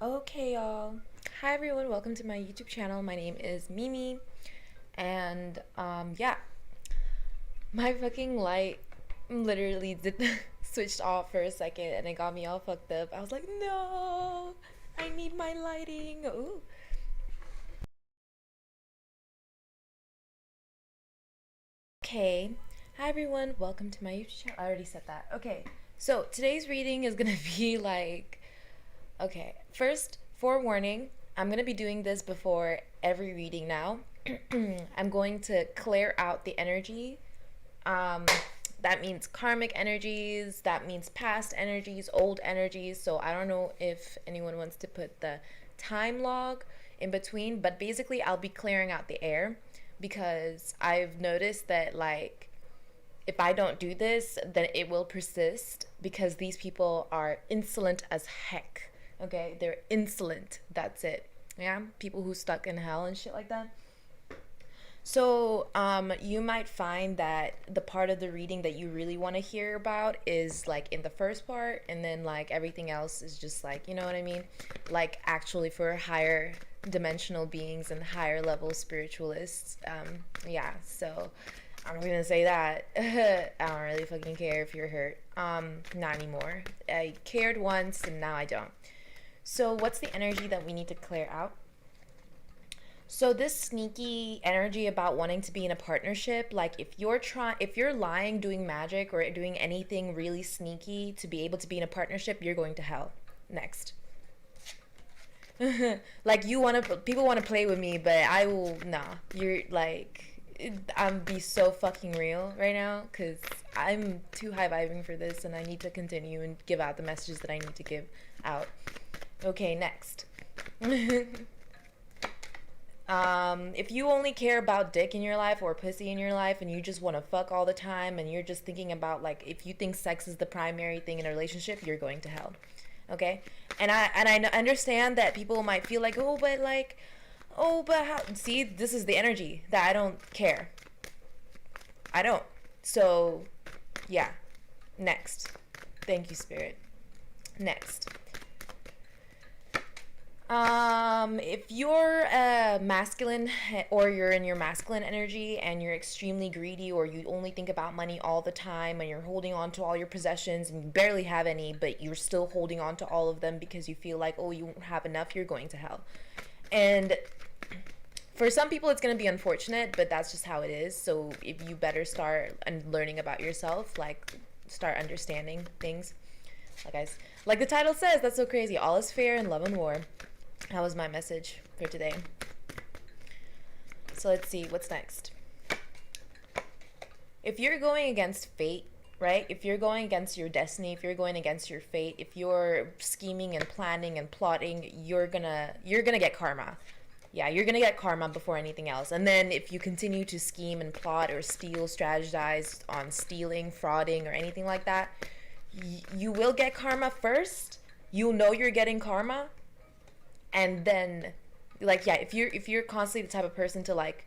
Okay, y'all. Hi, everyone. Welcome to my YouTube channel. My name is Mimi, and yeah, my fucking light literally did switched off for a second, and it got me all fucked up. I was like, no, I need my lighting. Ooh. Okay. Hi, everyone. Welcome to my YouTube channel. I already said that. Okay. So today's reading is gonna be like. Okay, first, forewarning, I'm going to be doing this before every reading now. I'm going to clear out the energy. That means karmic energies, that means past energies, old energies. So I don't know if anyone wants to put the time log in between, but basically I'll be clearing out the air because I've noticed that, like, if I don't do this, then it will persist because these people are insolent as heck. Okay, they're insolent. That's it. Yeah, people who stuck in hell and shit like that. So you might find that the part of the reading that you really want to hear about is like in the first part, and then like everything else is just like, you know what I mean, like actually for higher dimensional beings and higher level spiritualists. Yeah, so I'm gonna say that. I don't really fucking care if you're hurt. Not anymore. I cared once and now I don't. So what's the energy that we need to clear out? So this sneaky energy about wanting to be in a partnership, like if you're lying, doing magic, or doing anything really sneaky to be able to be in a partnership, you're going to hell. Next. Like people want to play with me, but I will, nah. You're like, I'm be so fucking real right now, because I'm too high vibing for this, and I need to continue and give out the messages that I need to give out. Okay, next. If you only care about dick in your life or pussy in your life, and you just want to fuck all the time, and you're just thinking about, like, if you think sex is the primary thing in a relationship, you're going to hell. Okay? And I understand that people might feel like, oh, but how? See, this is the energy that I don't care. I don't. So, yeah. Next. Thank you, Spirit. Next. If you're masculine, or you're in your masculine energy and you're extremely greedy, or you only think about money all the time, and you're holding on to all your possessions and you barely have any, but you're still holding on to all of them because you feel like, oh, you won't have enough, you're going to hell. And for some people it's going to be unfortunate, but that's just how it is. So if you better start learning about yourself, like start understanding things. Like the title says, that's so crazy. All is fair in love and war. That was my message for today. So let's see what's next. If you're going against fate, right? If you're going against your destiny, if you're going against your fate, if you're scheming and planning and plotting, you're gonna get karma. Yeah, you're gonna get karma before anything else. And then if you continue to scheme and plot or steal, strategize on stealing, frauding, or anything like that, you will get karma first. You'll know you're getting karma. And then, like, yeah, if you're constantly the type of person to, like,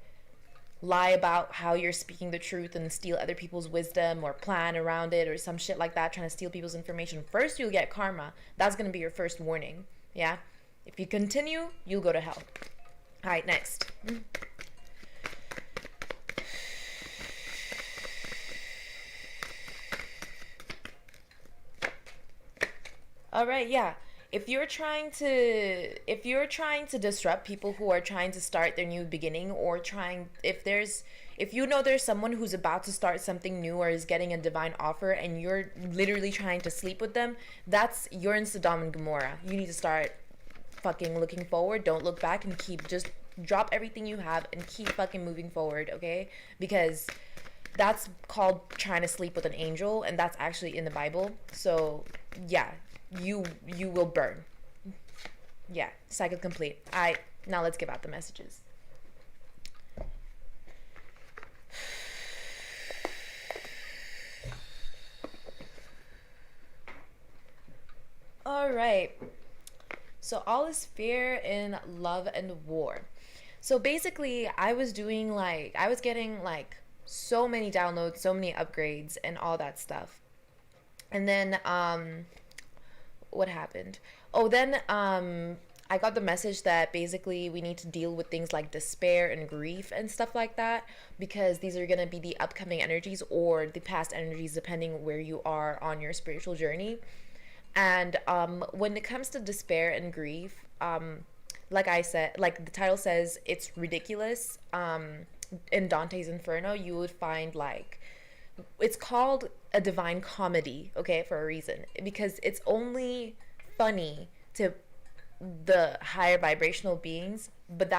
lie about how you're speaking the truth and steal other people's wisdom or plan around it or some shit like that, trying to steal people's information, first you'll get karma. That's going to be your first warning, yeah? If you continue, you'll go to hell. All right, next. All right, yeah. If you're trying to disrupt people who are trying to start their new beginning, or if you know there's someone who's about to start something new or is getting a divine offer and you're literally trying to sleep with them, you're in Sodom and Gomorrah. You need to start fucking looking forward. Don't look back, and just drop everything you have and keep fucking moving forward, okay? Because that's called trying to sleep with an angel, and that's actually in the Bible. So yeah, you will burn. Yeah, cycle complete. Now let's give out the messages. All right. So all is fair in love and war. So basically, I was getting like so many downloads, so many upgrades, and all that stuff. And then what happened? Oh, then I got the message that basically we need to deal with things like despair and grief and stuff like that, because these are going to be the upcoming energies or the past energies, depending where you are on your spiritual journey. And when it comes to despair and grief, like I said, like the title says, it's ridiculous. In Dante's Inferno, you would find, like, it's called a divine comedy, okay, for a reason, because it's only funny to the higher vibrational beings, but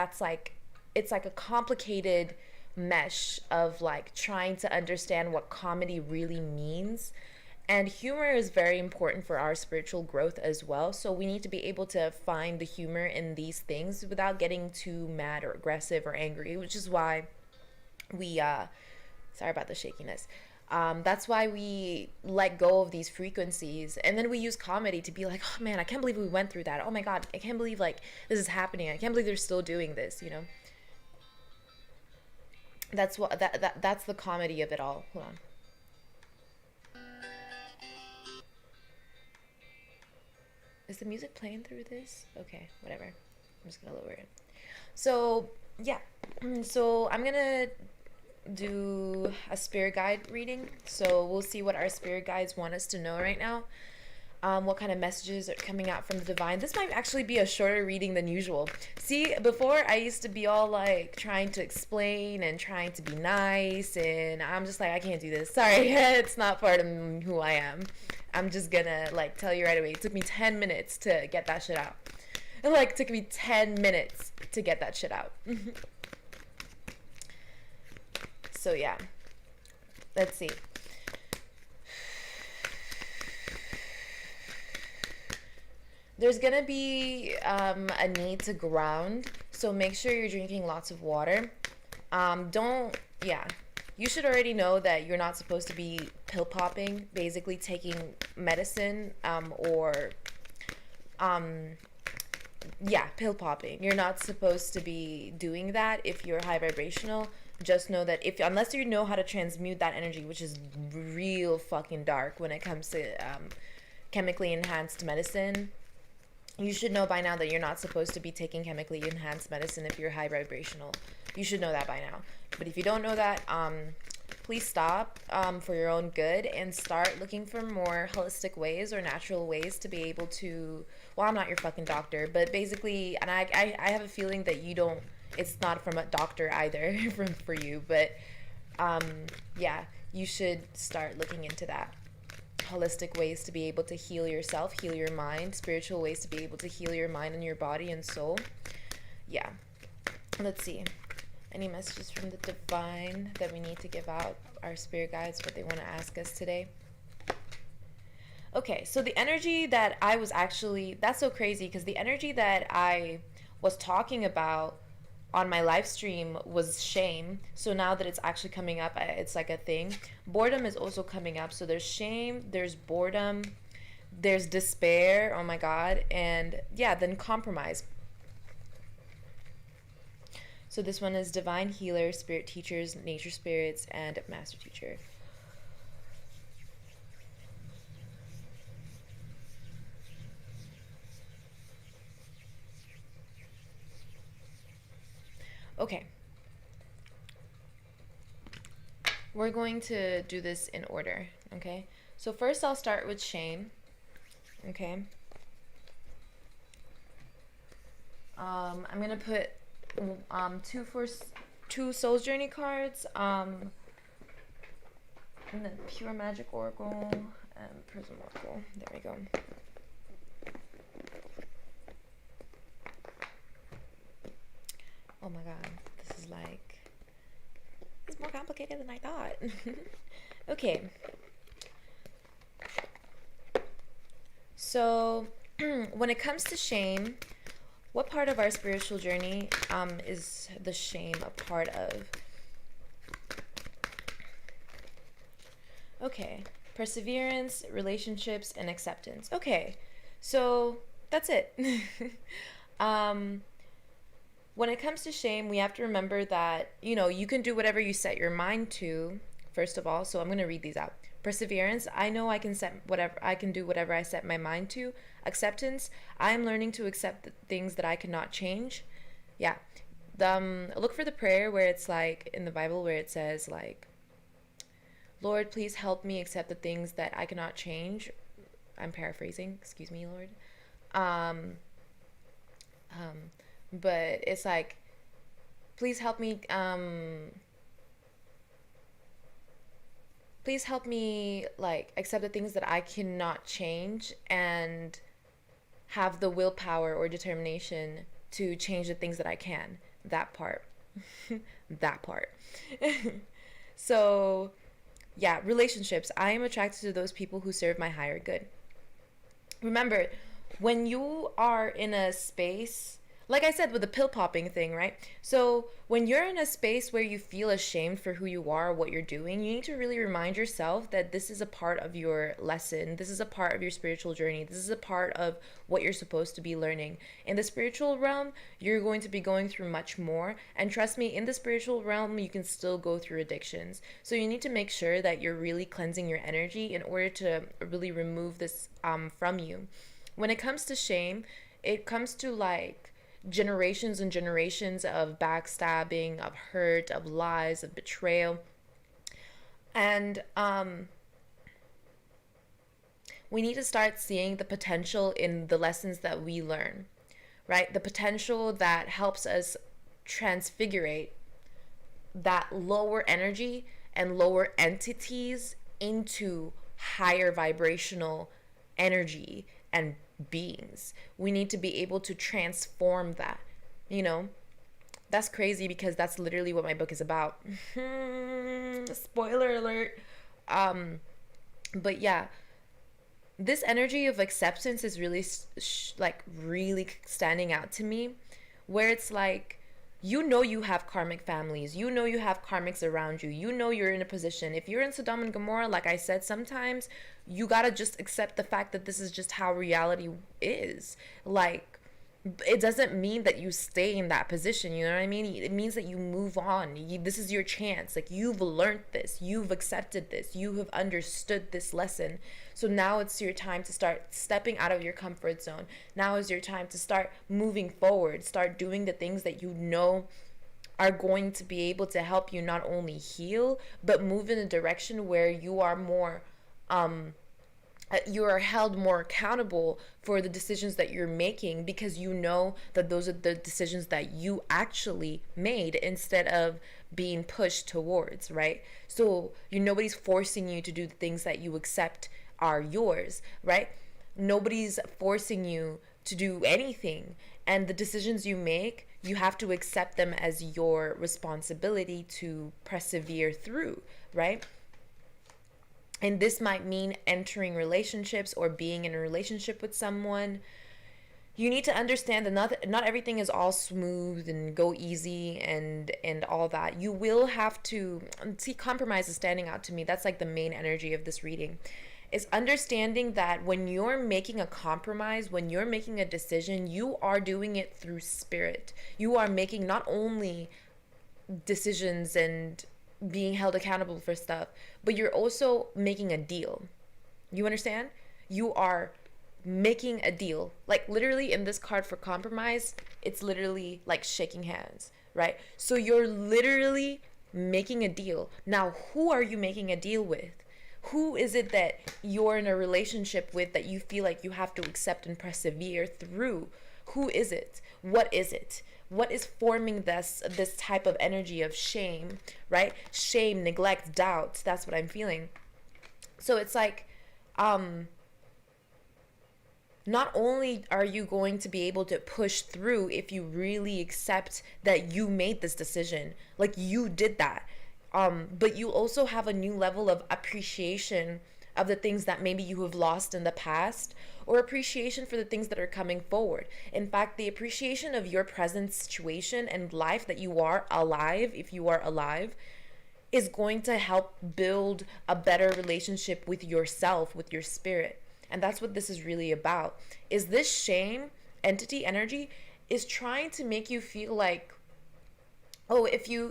it's like a complicated mesh of, like, trying to understand what comedy really means. And humor is very important for our spiritual growth as well. So we need to be able to find the humor in these things without getting too mad or aggressive or angry, which is why we, sorry about the shakiness. That's why we let go of these frequencies. And then we use comedy to be like, oh man, I can't believe we went through that. Oh my God, I can't believe, like, this is happening. I can't believe they're still doing this, you know? That's what, that's the comedy of it all. Hold on. Is the music playing through this? Okay, whatever. I'm just gonna lower it. So, yeah. So, I'm gonna do a spirit guide reading. So, we'll see what our spirit guides want us to know right now. What kind of messages are coming out from the divine. This might actually be a shorter reading than usual. See, before I used to be all, like, trying to explain and trying to be nice, and I'm just like, I can't do this. Sorry, it's not part of who I am. I'm just gonna, like, tell you right away. It took me 10 minutes to get that shit out. It took me 10 minutes to get that shit out. So, yeah. Let's see. there's gonna be a need to ground, so make sure you're drinking lots of water. Don't, yeah, you should already know that you're not supposed to be pill popping, basically taking medicine, or yeah, pill popping. You're not supposed to be doing that if you're high vibrational. Just know that if, unless you know how to transmute that energy, which is real fucking dark when it comes to chemically enhanced medicine, you should know by now that you're not supposed to be taking chemically enhanced medicine if you're high vibrational. You should know that by now. But if you don't know that, please stop for your own good and start looking for more holistic ways or natural ways to be able to, well, I'm not your fucking doctor, but basically, and I have a feeling that you don't, it's not from a doctor either for you, but yeah, you should start looking into that. Holistic ways to be able to heal yourself, heal your mind, spiritual ways to be able to heal your mind and your body and soul. Yeah. Let's see. Any messages from the divine that we need to give out? Our spirit guides, what they want to ask us today. Okay, so the energy that I was actually, that's so crazy because the energy that I was talking about on my live stream was shame. So now that it's actually coming up, it's like a thing. Boredom is also coming up. So there's shame, there's boredom, there's despair, oh my god, and yeah, then compromise. So this one is divine healer, spirit teachers, nature spirits, and master teacher. Okay. We're going to do this in order, okay? So first I'll start with shame, okay? I'm gonna put two Soul's Journey cards, and then Pure Magic Oracle and Prism Oracle. There we go. Oh my god, this is like, it's more complicated than I thought. Okay. So, when it comes to shame, what part of our spiritual journey is the shame a part of? Okay. Perseverance, relationships, and acceptance. Okay. So, that's it. When it comes to shame, we have to remember that, you know, you can do whatever you set your mind to, first of all. So I'm going to read these out. Perseverance, I know I can do whatever I set my mind to. Acceptance, I am learning to accept the things that I cannot change. Yeah. Look for the prayer where it's like in the Bible where it says like, Lord, please help me accept the things that I cannot change. I'm paraphrasing. Excuse me, Lord. But it's like, please help me like accept the things that I cannot change and have the willpower or determination to change the things that I can. That part. That part. So yeah, relationships. I am attracted to those people who serve my higher good. Remember, when you are in a space, like I said with the pill popping thing, right? So when you're in a space where you feel ashamed for who you are, what you're doing, you need to really remind yourself that this is a part of your lesson. This is a part of your spiritual journey. This is a part of what you're supposed to be learning. In the spiritual realm, you're going to be going through much more. And trust me, in the spiritual realm, you can still go through addictions. So you need to make sure that you're really cleansing your energy in order to really remove this from you. When it comes to shame, it comes to like generations and generations of backstabbing, of hurt, of lies, of betrayal. And we need to start seeing the potential in the lessons that we learn, right? The potential that helps us transfigurate that lower energy and lower entities into higher vibrational energy and beings. We need to be able to transform that, you know. That's crazy because that's literally what my book is about. Spoiler alert. But yeah, this energy of acceptance is really like really standing out to me, where it's like, you know, you have karmic families, you know, you have karmics around you, you know, you're in a position. If you're in Sodom and Gomorrah, like I said, sometimes you gotta just accept the fact that this is just how reality is. Like, it doesn't mean that you stay in that position, you know what I mean? It means that you move on. This is your chance. Like, you've learned this, you've accepted this, you have understood this lesson. So now it's your time to start stepping out of your comfort zone. Now is your time to start moving forward, start doing the things that you know are going to be able to help you not only heal, but move in a direction where you are more you are held more accountable for the decisions that you're making, because you know that those are the decisions that you actually made instead of being pushed towards, right? So nobody's forcing you to do the things that you accept are yours, right? Nobody's forcing you to do anything, and the decisions you make, you have to accept them as your responsibility to persevere through, right? And this might mean entering relationships or being in a relationship with someone. You need to understand that not everything is all smooth and go easy and all that. You will have to see, compromise is standing out to me. That's like the main energy of this reading, is understanding that when you're making a compromise, when you're making a decision, you are doing it through spirit. You are making not only decisions and being held accountable for stuff, but you're also making a deal. You understand? You are making a deal. Like, literally in this card for compromise, it's literally like shaking hands, right? So you're literally making a deal. Now, who are you making a deal with? Who is it that you're in a relationship with that you feel like you have to accept and persevere through? Who is it? What is it? What is forming this type of energy of shame, right? Shame, neglect, doubt. That's what I'm feeling. So it's like, not only are you going to be able to push through if you really accept that you made this decision, like you did that, but you also have a new level of appreciation of the things that maybe you have lost in the past, or appreciation for the things that are coming forward. In fact, the appreciation of your present situation and life, that you are alive, if you are alive, is going to help build a better relationship with yourself, with your spirit. And that's what this is really about. Is this shame entity energy is trying to make you feel like, oh, if you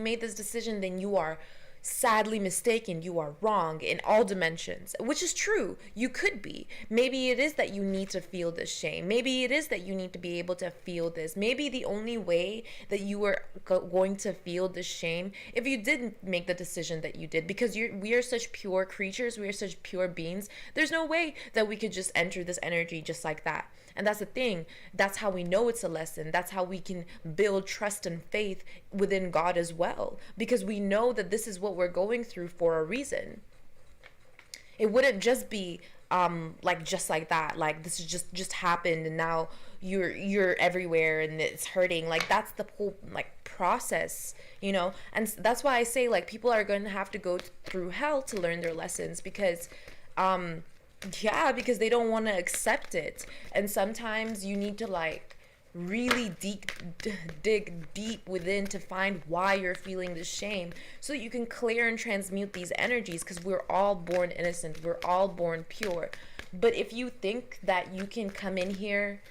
made this decision, then you are sadly mistaken, you are wrong in all dimensions, which is true. You could be. Maybe it is that you need to feel this shame. Maybe it is that you need to be able to feel this. Maybe the only way that you are going to feel this shame, if you didn't make the decision that you did, because we are such pure creatures, we are such pure beings, there's no way that we could just enter this energy just like that. And that's the thing. That's how we know it's a lesson. That's how we can build trust and faith within God as well. Because we know that this is what we're going through for a reason. It wouldn't just be like just like that. Like, this is just happened and now you're everywhere and it's hurting. Like, that's the whole like process, you know? And that's why I say, like, people are going to have to go through hell to learn their lessons, because because they don't want to accept it. And sometimes you need to like really dig deep within to find why you're feeling this shame, so that you can clear and transmute these energies, because we're all born innocent, we're all born pure. But if you think that you can come in here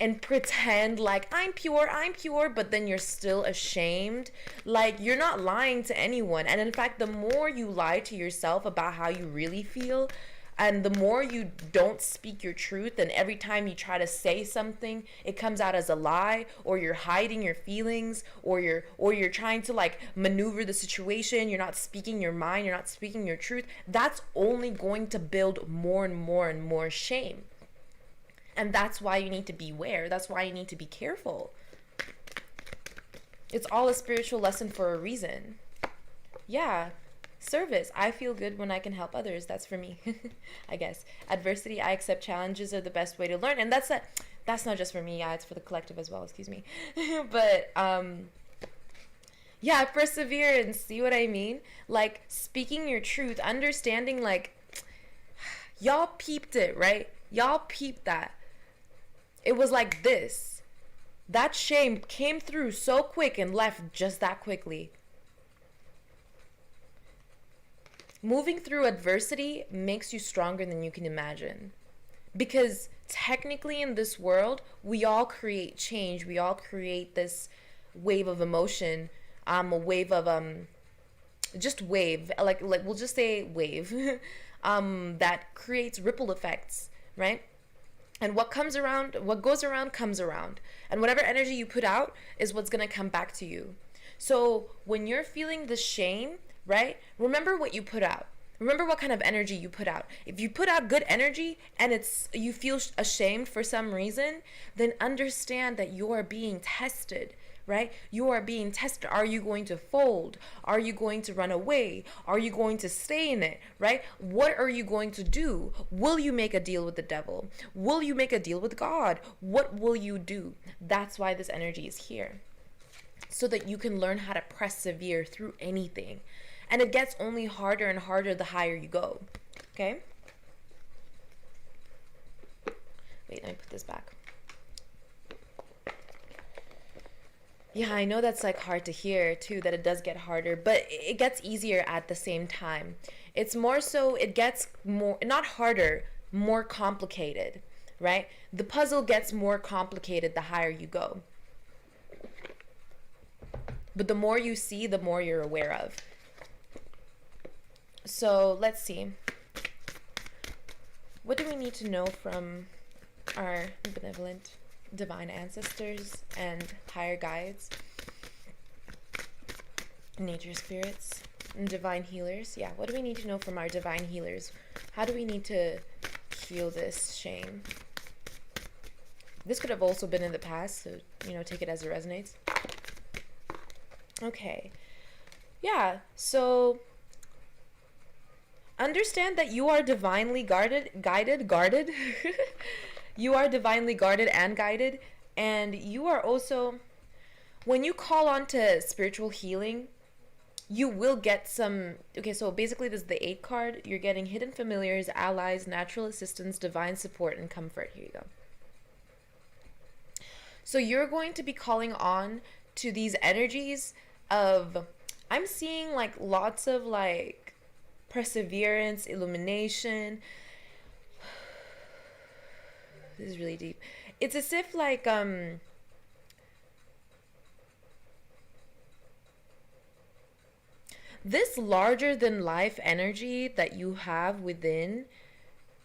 and pretend like I'm pure, but then you're still ashamed, like, you're not lying to anyone. And in fact, the more you lie to yourself about how you really feel, and the more you don't speak your truth, and every time you try to say something, it comes out as a lie, or you're hiding your feelings, or you're trying to like maneuver the situation, you're not speaking your mind, you're not speaking your truth, that's only going to build more and more and more shame. And that's why you need to beware. That's why you need to be careful. It's all a spiritual lesson for a reason. Yeah. Service. I feel good when I can help others. That's for me. I guess. Adversity. I accept challenges are the best way to learn. And that's not just for me. Yeah, it's for the collective as well. Excuse me. But yeah, perseverance. See what I mean? Like, speaking your truth, understanding, like, Y'all peeped it, right? Y'all peeped that. It was like this. That shame came through so quick and left just that quickly. Moving through adversity makes you stronger than you can imagine. Because technically in this world, we all create change. We all create this wave of emotion, a wave of just wave, like we'll just say wave, that creates ripple effects, right? And what goes around comes around. And whatever energy you put out is what's going to come back to you. So when you're feeling the shame, right? Remember what you put out. Remember what kind of energy you put out. If you put out good energy and you feel ashamed for some reason, then understand that you are being tested, right? You are being tested. Are you going to fold? Are you going to run away? Are you going to stay in it, right? What are you going to do? Will you make a deal with the devil? Will you make a deal with God? What will you do? That's why this energy is here. So that you can learn how to persevere through anything. And it gets only harder and harder the higher you go. Okay? Wait, let me put this back. Yeah, I know that's like hard to hear too, that it does get harder, but it gets easier at the same time. It's more so, it gets more, not harder, more complicated, right? The puzzle gets more complicated the higher you go. But the more you see, the more you're aware of. So let's see. What do we need to know from our benevolent divine ancestors and higher guides, nature spirits, and divine healers? Yeah, what do we need to know from our divine healers? How do we need to heal this shame? This could have also been in the past, so, take it as it resonates. Okay. Yeah, so understand that you are divinely guarded. You are divinely guarded and guided, and you are also, when you call on to spiritual healing, you will get some, okay, so basically this is the 8 card. You're getting hidden familiars, allies, natural assistance, divine support, and comfort. Here you go. So you're going to be calling on to these energies of, I'm seeing like lots of like perseverance, illumination. This is really deep. It's as if like this larger than life energy that you have within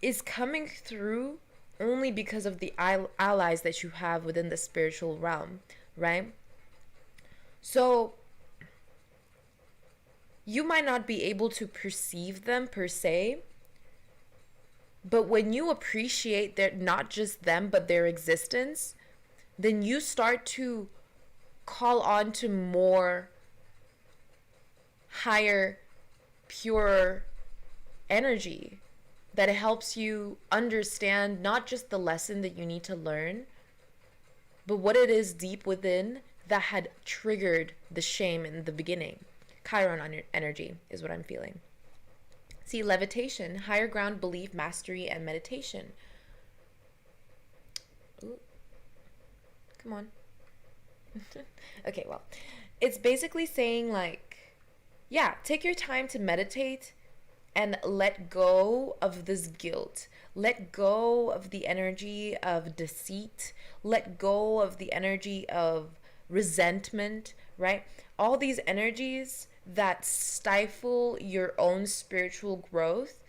is coming through only because of the allies that you have within the spiritual realm, right? So you might not be able to perceive them per se, but when you appreciate their, not just them, but their existence, then you start to call on to more higher, pure energy that helps you understand not just the lesson that you need to learn, but what it is deep within that had triggered the shame in the beginning. Chiron energy is what I'm feeling. See, levitation, higher ground belief, mastery, and meditation. Ooh. Come on. Okay, well, it's basically saying like, yeah, take your time to meditate and let go of this guilt. Let go of the energy of deceit. Let go of the energy of resentment, right? All these energies that stifle your own spiritual growth,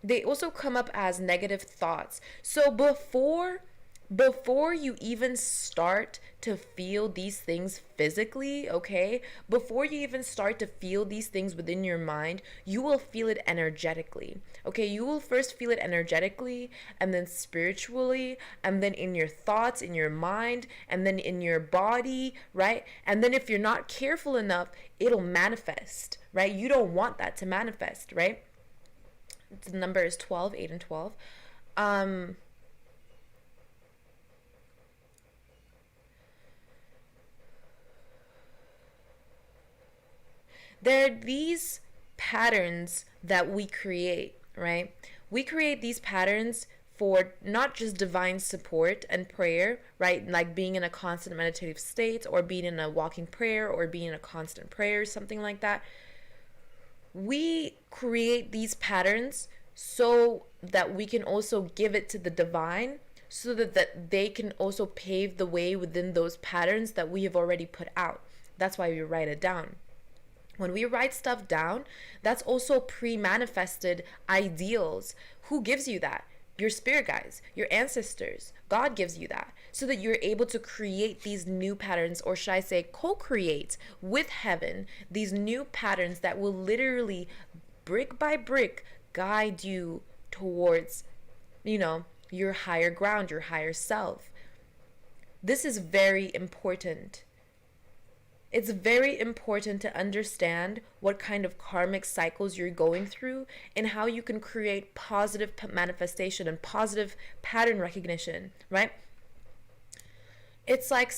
they also come up as negative thoughts. So before you even start to feel these things physically, okay? Before you even start to feel these things within your mind, you will feel it energetically, okay? You will first feel it energetically, and then spiritually, and then in your thoughts, in your mind, and then in your body, right? And then if you're not careful enough, it'll manifest, right? You don't want that to manifest, right? The number is 12, 8 and 12. There are these patterns that we create, right? We create these patterns for not just divine support and prayer, right? Like being in a constant meditative state, or being in a walking prayer, or being in a constant prayer, something like that. We create these patterns so that we can also give it to the divine, so that they can also pave the way within those patterns that we have already put out. That's why we write it down. When we write stuff down, that's also pre-manifested ideals. Who gives you that? Your spirit guides, your ancestors. God gives you that, so that you're able to create these new patterns, or should I say co-create with heaven these new patterns that will literally, brick by brick, guide you towards, your higher ground, your higher self. This is very important. It's very important to understand what kind of karmic cycles you're going through, and how you can create positive manifestation and positive pattern recognition, right? It's like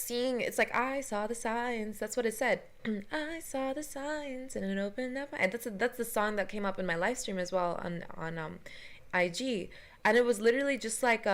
I saw the signs. That's what it said. I saw the signs and it opened up. And that's the song that came up in my live stream as well on IG. And it was literally just like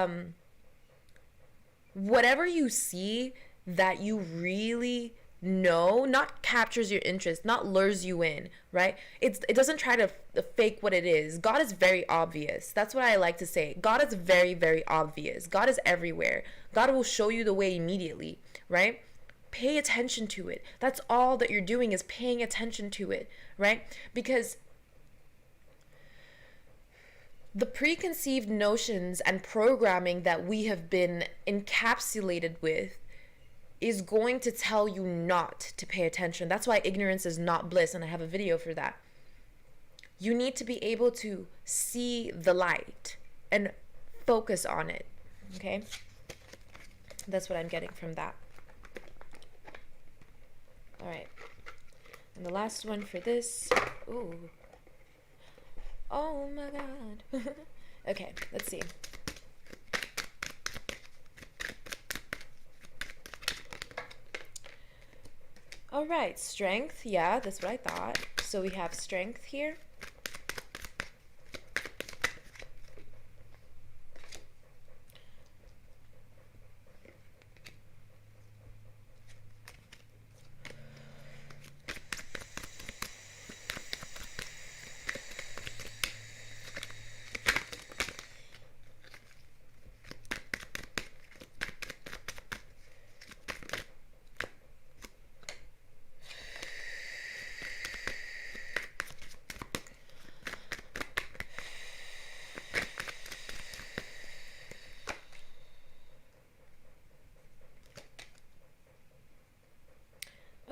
whatever you see that you really not captures your interest, not lures you in, right? It doesn't try to fake what it is. God is very obvious. That's what I like to say. God is very, very obvious. God is everywhere. God will show you the way immediately, right? Pay attention to it. That's all that you're doing, is paying attention to it, right? Because the preconceived notions and programming that we have been encapsulated with is going to tell you not to pay attention. That's why ignorance is not bliss, and I have a video for that. You need to be able to see the light and focus on it, okay? That's what I'm getting from that. All right. And the last one for this. Ooh. Oh my God. Okay, let's see. All right, strength. Yeah, that's what I thought. So we have strength here.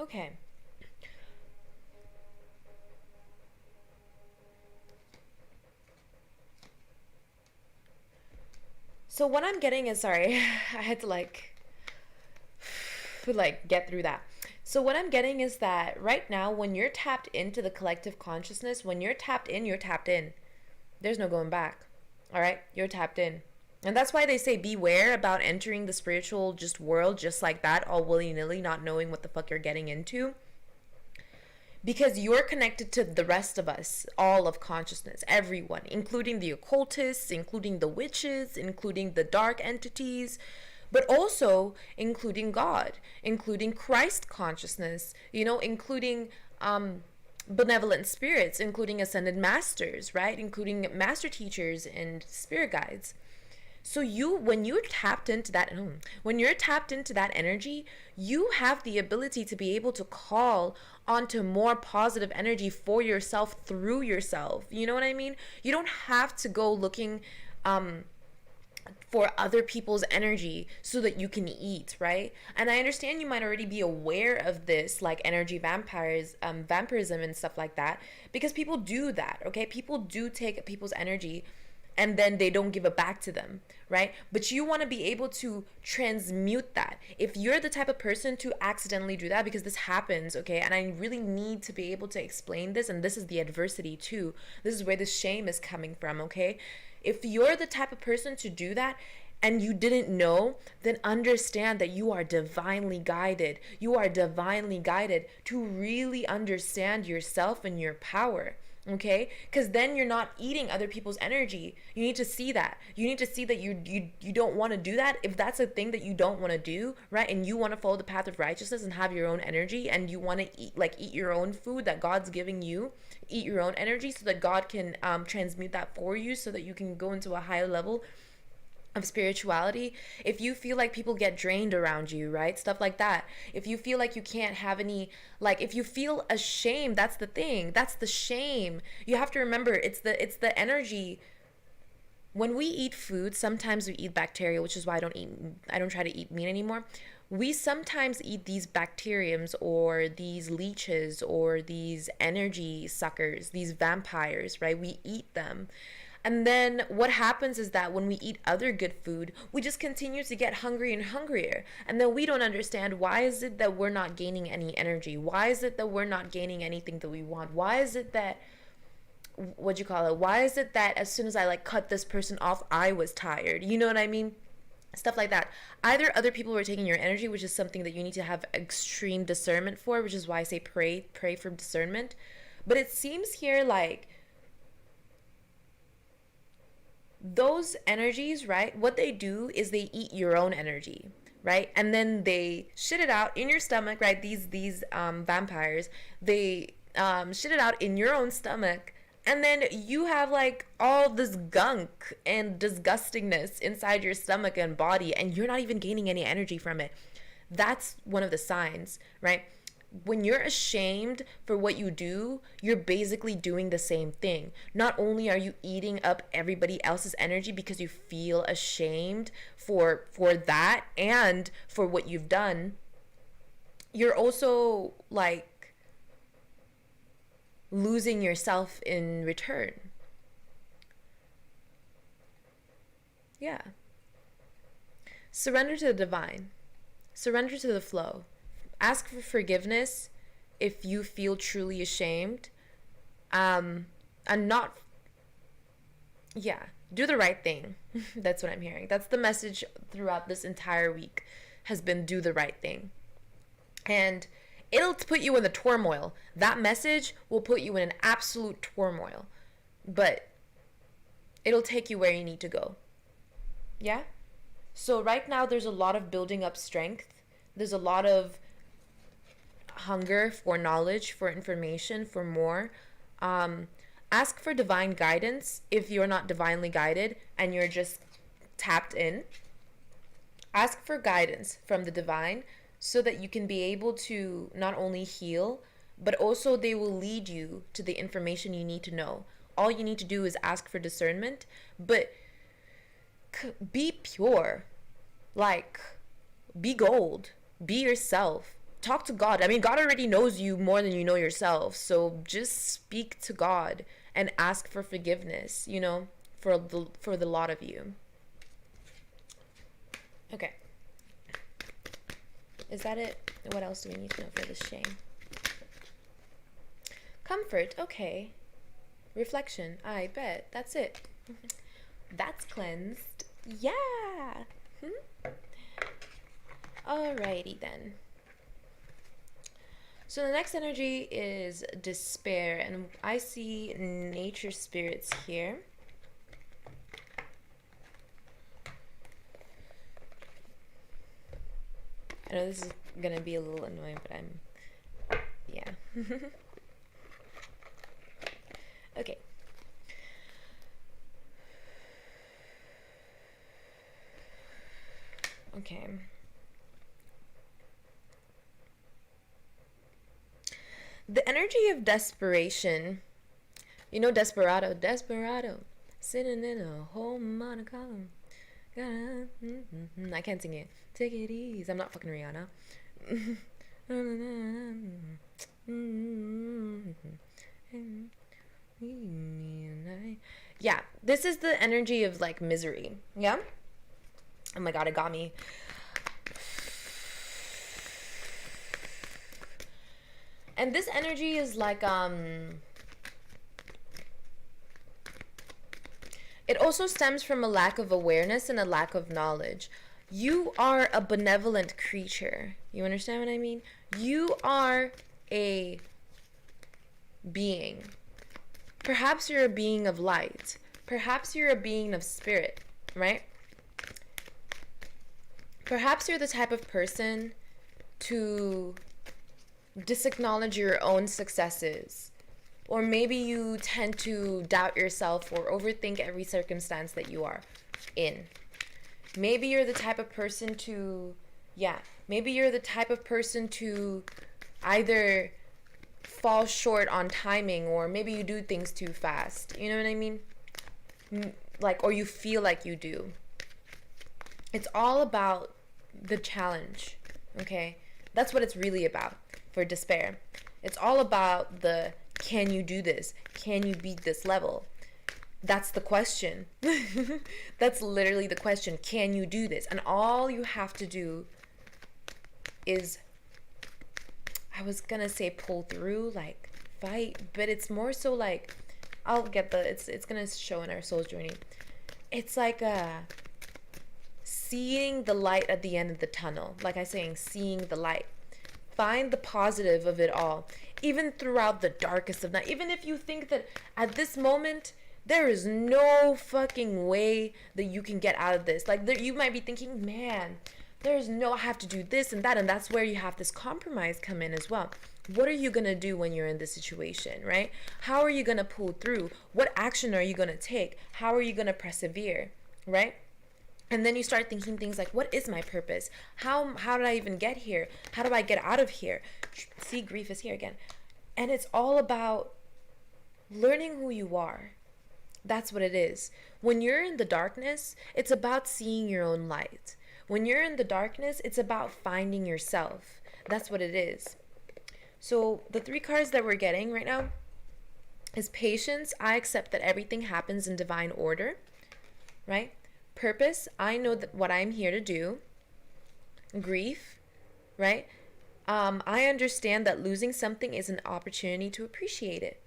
Okay. So what I'm getting is, sorry, I had to like get through that. So what I'm getting is that right now, when you're tapped into the collective consciousness, when you're tapped in, you're tapped in. There's no going back. All right? You're tapped in. And that's why they say beware about entering the spiritual world just like that, all willy-nilly, not knowing what the fuck you're getting into. Because you're connected to the rest of us, all of consciousness, everyone, including the occultists, including the witches, including the dark entities, but also including God, including Christ consciousness, including benevolent spirits, including ascended masters, right? Including master teachers and spirit guides. So when you're tapped into that energy, you have the ability to be able to call onto more positive energy for yourself through yourself. You know what I mean? You don't have to go looking for other people's energy so that you can eat, right? And I understand you might already be aware of this, like energy vampirism and stuff like that, because people do that, okay? People do take people's energy and then they don't give it back to them, right? But you want to be able to transmute that. If you're the type of person to accidentally do that, because this happens, okay? And I really need to be able to explain this, and this is the adversity too. This is where the shame is coming from, okay? If you're the type of person to do that and you didn't know, then understand that you are divinely guided. You are divinely guided to really understand yourself and your power. Okay, because then you're not eating other people's energy. You need to see that. You need to see that you don't want to do that. If that's a thing that you don't want to do, right, and you want to follow the path of righteousness and have your own energy, and you want to eat your own food that God's giving you, eat your own energy so that God can transmute that for you, so that you can go into a higher level of spirituality. If you feel like people get drained around you, right, stuff like that, if you feel like you can't have any, like, if you feel ashamed, that's the thing, that's the shame. You have to remember, it's the energy. When we eat food, sometimes we eat bacteria, which is why I don't try to eat meat anymore. We sometimes eat these bacteriums or these leeches or these energy suckers, these vampires, right? We eat them. And then what happens is that when we eat other good food, we just continue to get hungry and hungrier. And then we don't understand, why is it that we're not gaining any energy? Why is it that we're not gaining anything that we want? Why is it that, why is it that as soon as I like cut this person off, I was tired? You know what I mean? Stuff like that. Either other people were taking your energy, which is something that you need to have extreme discernment for, which is why I say pray for discernment. But it seems here like those energies, right, what they do is they eat your own energy, right, and then they shit it out in your stomach, right? These vampires, they shit it out in your own stomach, and then you have like all this gunk and disgustingness inside your stomach and body, and you're not even gaining any energy from it. That's one of the signs, right? When you're ashamed for what you do, you're basically doing the same thing. Not only are you eating up everybody else's energy because you feel ashamed for that and for what you've done, you're also like losing yourself in return. Yeah. Surrender to the divine. Surrender to the flow. Ask for forgiveness if you feel truly ashamed. And not, yeah, do the right thing. That's what I'm hearing. That's the message throughout this entire week, has been do the right thing. And it'll put you in the turmoil. That message will put you in an absolute turmoil. But it'll take you where you need to go. Yeah? So right now there's a lot of building up strength. There's a lot of hunger for knowledge, for information, for more. Ask for divine guidance if you're not divinely guided and you're just tapped in. Ask for guidance from the divine so that you can be able to not only heal, but also they will lead you to the information you need to know. All you need to do is ask for discernment, but be pure. Like, be gold. Be yourself. Talk to God. I mean, God already knows you more than you know yourself. So just speak to God and ask for forgiveness, you know, for the lot of you. Okay. Is that it? What else do we need to know for this shame? Comfort. Okay. Reflection. I bet. That's it. That's cleansed. Yeah. Alrighty then. So the next energy is despair, and I see nature spirits here. I know this is gonna be a little annoying, but yeah. Okay. Okay. The energy of desperation, you know, desperado, sitting in a whole amount of column. I can't sing it. Take it easy. I'm not fucking Rihanna. Yeah, this is the energy of like misery. Yeah. Oh my god, it got me. And this energy is like, it also stems from a lack of awareness and a lack of knowledge. You are a benevolent creature. You understand what I mean? You are a being. Perhaps you're a being of light. Perhaps you're a being of spirit, right? Perhaps you're the type of person to disacknowledge your own successes. Or maybe you tend to doubt yourself or overthink every circumstance that you are in. Maybe you're the type of person to, maybe you're the type of person to either fall short on timing, or maybe you do things too fast. You know what I mean? Like, or you feel like you do. It's all about the challenge, okay? That's what it's really about for despair. It's all about the, can you do this? Can you beat this level? That's the question. That's literally the question. Can you do this? And all you have to do is, I was gonna say pull through, like fight, but it's more so like, I'll get the, it's gonna show in our soul's journey. It's like seeing the light at the end of the tunnel. Like I saying, seeing the light. Find the positive of it all, even throughout the darkest of night. Even if you think that at this moment there is no fucking way that you can get out of this. Like, there, you might be thinking, man, there's no, I have to do this and that. And that's where you have this compromise come in as well. What are you going to do when you're in this situation, right? How are you going to pull through? What action are you going to take? How are you going to persevere, right? And then you start thinking things like, what is my purpose? How did I even get here? How do I get out of here? See, grief is here again. And it's all about learning who you are. That's what it is. When you're in the darkness, it's about seeing your own light. When you're in the darkness, it's about finding yourself. That's what it is. So the 3 cards that we're getting right now is patience. I accept that everything happens in divine order, right? Purpose. I know that what I'm here to do. Grief, right? I understand that losing something is an opportunity to appreciate it.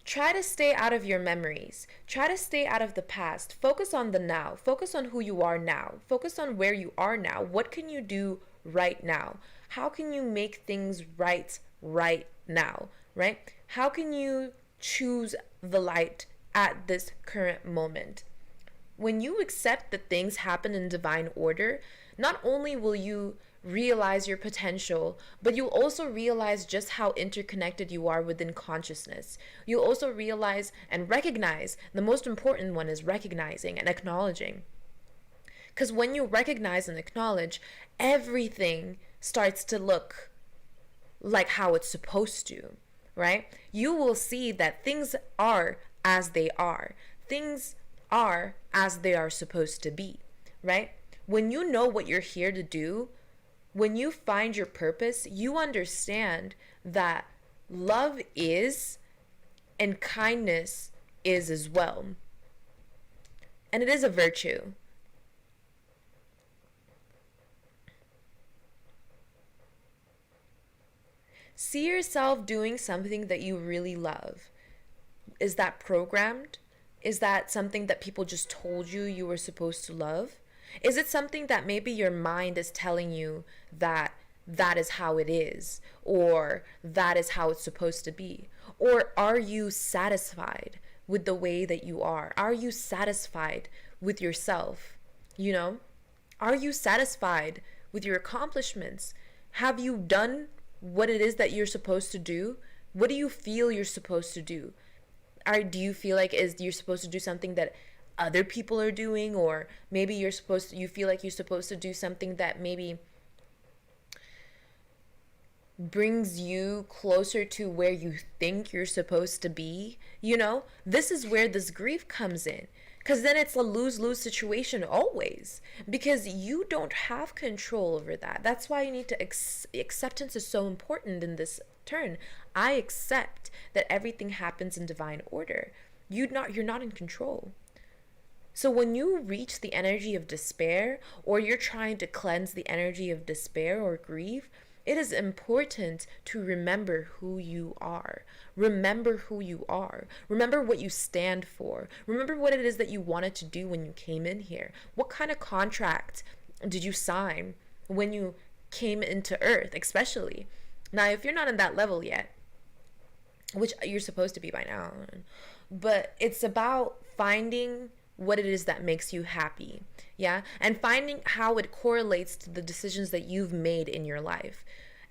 Try to stay out of your memories. Try to stay out of the past. Focus on the now. Focus on who you are now. Focus on where you are now. What can you do right now? How can you make things right now, right? How can you choose the light at this current moment? When you accept that things happen in divine order, not only will you realize your potential, but you'll also realize just how interconnected you are within consciousness. You'll also realize and recognize, the most important one is recognizing and acknowledging. Because when you recognize and acknowledge, everything starts to look like how it's supposed to, right? You will see that things are as they are. Things are as they are supposed to be, right? When you know what you're here to do, when you find your purpose, you understand that love is and kindness is as well. And it is a virtue. See yourself doing something that you really love. Is that programmed? Is that something that people just told you were supposed to love? Is it something that maybe your mind is telling you that that is how it is, or that is how it's supposed to be? Or are you satisfied with the way that you are? Are you satisfied with yourself? You know? Are you satisfied with your accomplishments? Have you done what it is that you're supposed to do? What do you feel you're supposed to do? Do you feel like you're supposed to do something that other people are doing, or maybe you feel like you're supposed to do something that maybe brings you closer to where you think you're supposed to be? You know, this is where this grief comes in, because then it's a lose-lose situation always, because you don't have control over that. That's why you need to acceptance is so important in this turn. I accept that everything happens in divine order. You're not in control. So when you reach the energy of despair, or you're trying to cleanse the energy of despair or grief, it is important to remember who you are. Remember who you are. Remember what you stand for. Remember what it is that you wanted to do when you came in here. What kind of contract did you sign when you came into Earth, especially? Now, if you're not in that level yet, which you're supposed to be by now, but it's about finding what it is that makes you happy. Yeah, and finding how it correlates to the decisions that you've made in your life.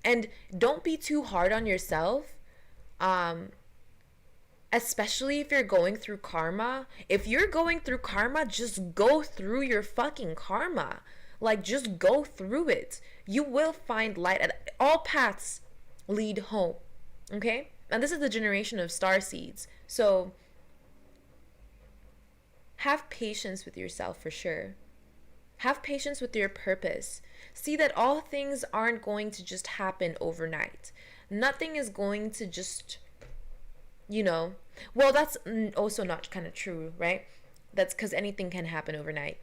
And don't be too hard on yourself, um especially if you're going through karma. If you're going through karma, just go through your fucking karma. Like, just go through it. You will find light. All paths lead home. Okay? And this is the generation of star seeds. So have patience with yourself for sure. Have patience with your purpose. See that all things aren't going to just happen overnight. Nothing is going to just, well, that's also not kind of true, right? That's because anything can happen overnight.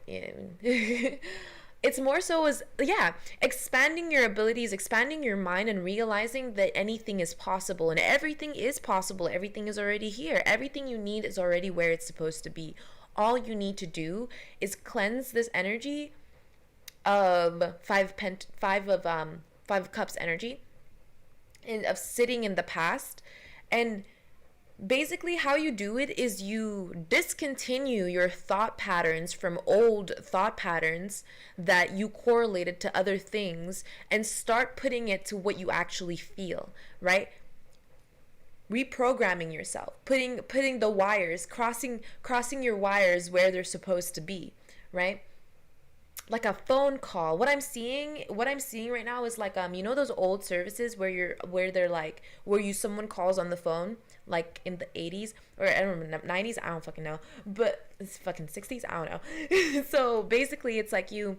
It's more so as, yeah, expanding your abilities, expanding your mind, and realizing that anything is possible, and everything is possible. Everything is already here. Everything you need is already where it's supposed to be. All you need to do is cleanse this energy of five of cups energy, and of sitting in the past. And basically how you do it is you discontinue your thought patterns from old thought patterns that you correlated to other things, and start putting it to what you actually feel, right? Reprogramming yourself, putting the wires, crossing your wires where they're supposed to be, right? Like a phone call. What I'm seeing right now is like, those old services where they're like, where someone calls on the phone, like in the 80s, or I don't remember, 90s, I don't fucking know, but it's fucking 60s, I don't know. So basically it's like you're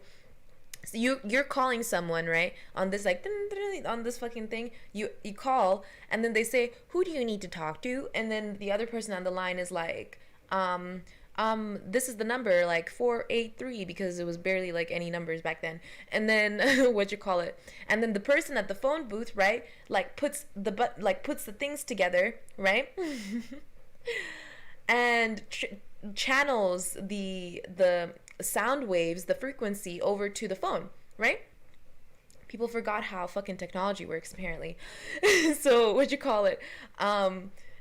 calling someone, right, on this, like, on this fucking thing. You call, and then they say, who do you need to talk to? And then the other person on the line is like, this is the number, like 483, because it was barely like any numbers back then. And then and then the person at the phone booth, right, like puts the things together, right? And channels the sound waves, the frequency, over to the phone, right? People forgot how fucking technology works, apparently. So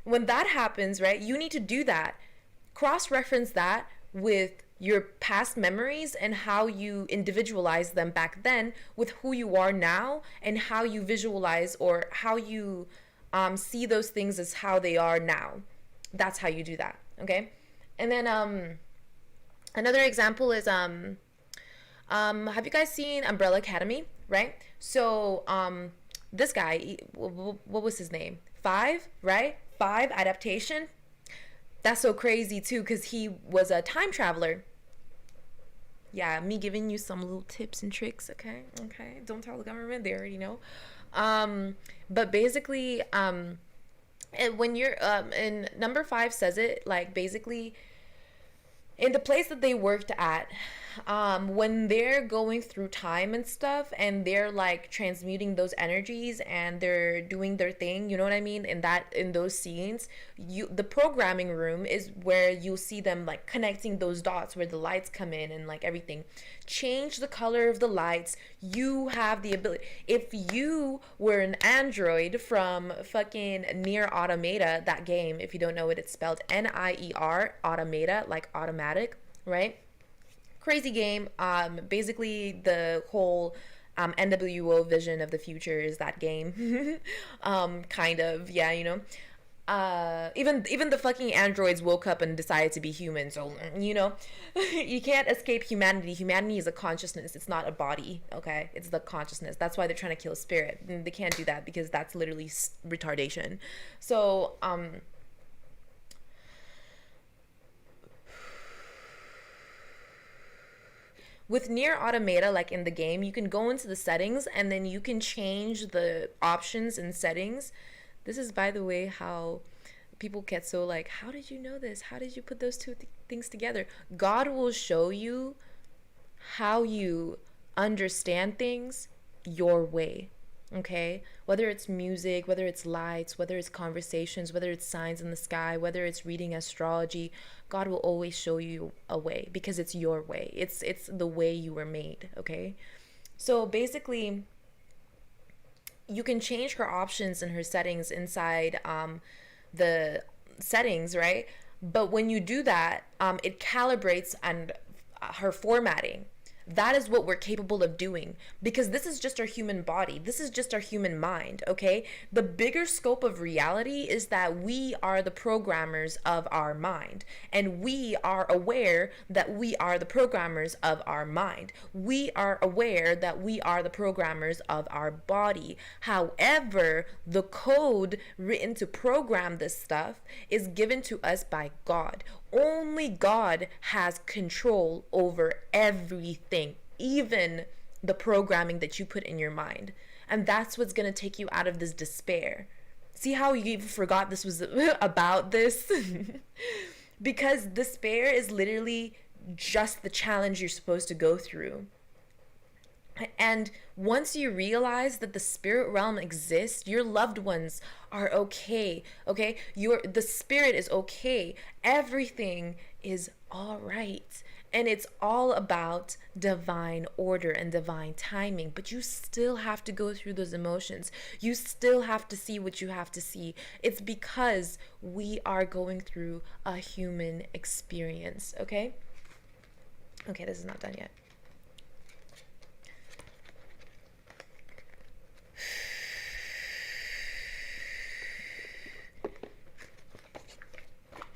when that happens, right, you need to do that. Cross-reference that with your past memories and how you individualize them back then with who you are now, and how you visualize, or how you see those things as how they are now. That's how you do that, okay? And then another example is have you guys seen Umbrella Academy, right? So this guy, what was his name? 5, right? 5 adaptation. That's so crazy too, because he was a time traveler. Yeah, me giving you some little tips and tricks, okay? Don't tell the government, they already know. But basically, when you're in number 5 says it, like, basically in the place that they worked at, when they're going through time and stuff, and they're like transmuting those energies, and they're doing their thing, you know what I mean, in those scenes, the programming room is where you'll see them like connecting those dots where the lights come in, and like everything. Change the color of the lights. You have the ability. If you were an android from fucking Nier Automata, that game, if you don't know it, it's spelled Nier Automata, like automatic, right? Crazy game. Basically the whole NWO vision of the future is that game. Kind of, yeah, even the fucking androids woke up and decided to be human. So you can't escape humanity. Humanity is a consciousness. It's not a body, okay? It's the consciousness. That's why they're trying to kill spirit. And they can't do that because that's literally retardation. So with Nier Automata, like in the game, you can go into the settings, and then you can change the options and settings. This is, by the way, how people get so like, how did you know this? How did you put those two things together? God will show you how you understand things your way, okay? Whether it's music, whether it's lights, whether it's conversations, whether it's signs in the sky, whether it's reading astrology, God will always show you a way, because it's your way. It's the way you were made, okay? So basically, you can change her options and her settings inside the settings, right? But when you do that, it calibrates and her formatting. That is what we're capable of doing, because this is just our human body. This is just our human mind, okay? The bigger scope of reality is that we are the programmers of our mind, and we are aware that we are the programmers of our mind. We are aware that we are the programmers of our body. However, the code written to program this stuff is given to us by God. Only God has control over everything, even the programming that you put in your mind. And that's what's going to take you out of this despair. See how you even forgot this was about this? Because despair is literally just the challenge you're supposed to go through. And once you realize that the spirit realm exists, your loved ones are okay. Okay? The spirit is okay. Everything is all right. And it's all about divine order and divine timing. But you still have to go through those emotions. You still have to see what you have to see. It's because we are going through a human experience. Okay? Okay, this is not done yet.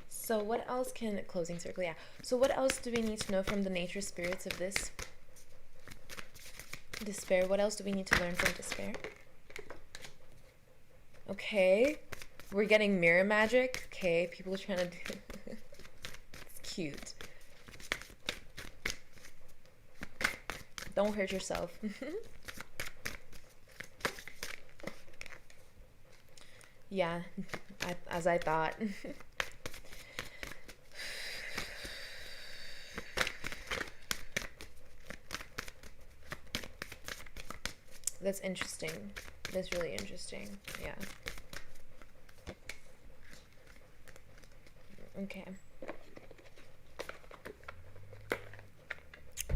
So what else can, closing circle, yeah. So what else do we need to know from the nature spirits of this? Despair, what else do we need to learn from despair? Okay, we're getting mirror magic. Okay, people are trying to do it's cute. Don't hurt yourself. Yeah, as I thought. That's interesting. That's really interesting. Yeah. Okay.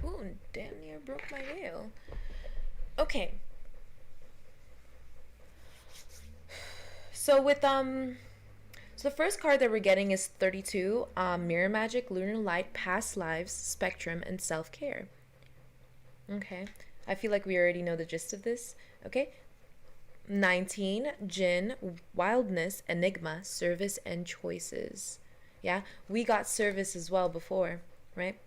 Ooh, damn near broke my nail. Okay. So with so the first card that we're getting is 32, Mirror Magic, Lunar Light, Past Lives, Spectrum, and Self-Care. Okay. I feel like we already know the gist of this. Okay. 19, Jinn, Wildness, Enigma, Service, and Choices. Yeah, we got service as well before, right?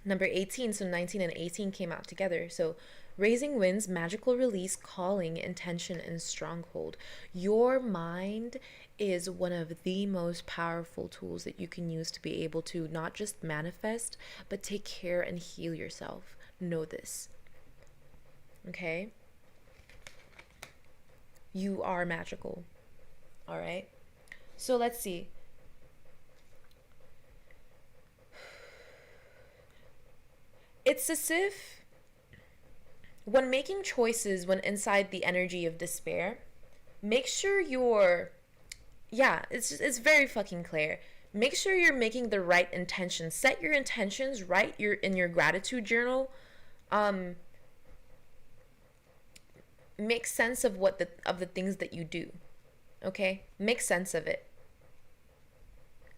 Number 18, so 19 and 18 came out together. So Raising Winds, Magical Release, Calling, Intention, and Stronghold. Your mind is one of the most powerful tools that you can use to be able to not just manifest, but take care and heal yourself. Know this. Okay? You are magical. All right? So let's see. It's as if when making choices, when inside the energy of despair, make sure you're, yeah, it's very fucking clear. Make sure you're making the right intentions. Set your intentions, write in your gratitude journal. Make sense of the things that you do. Okay? Make sense of it.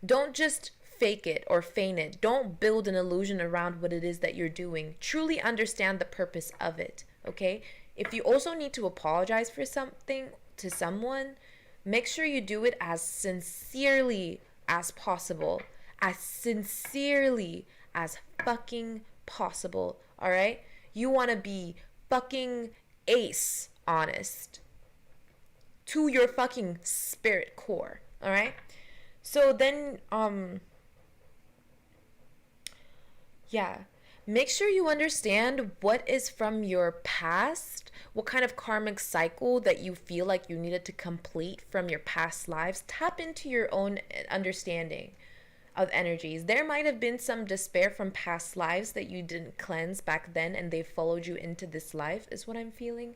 Don't just fake it or feign it. Don't build an illusion around what it is that you're doing. Truly understand the purpose of it. Okay? If you also need to apologize for something to someone, make sure you do it as sincerely as possible. As sincerely as fucking possible. Alright? You want to be fucking ace honest to your fucking spirit core. Alright? So then, yeah, make sure you understand what is from your past, what kind of karmic cycle that you feel like you needed to complete from your past lives. Tap into your own understanding of energies. There might have been some despair from past lives that you didn't cleanse back then and they followed you into this life, is what I'm feeling.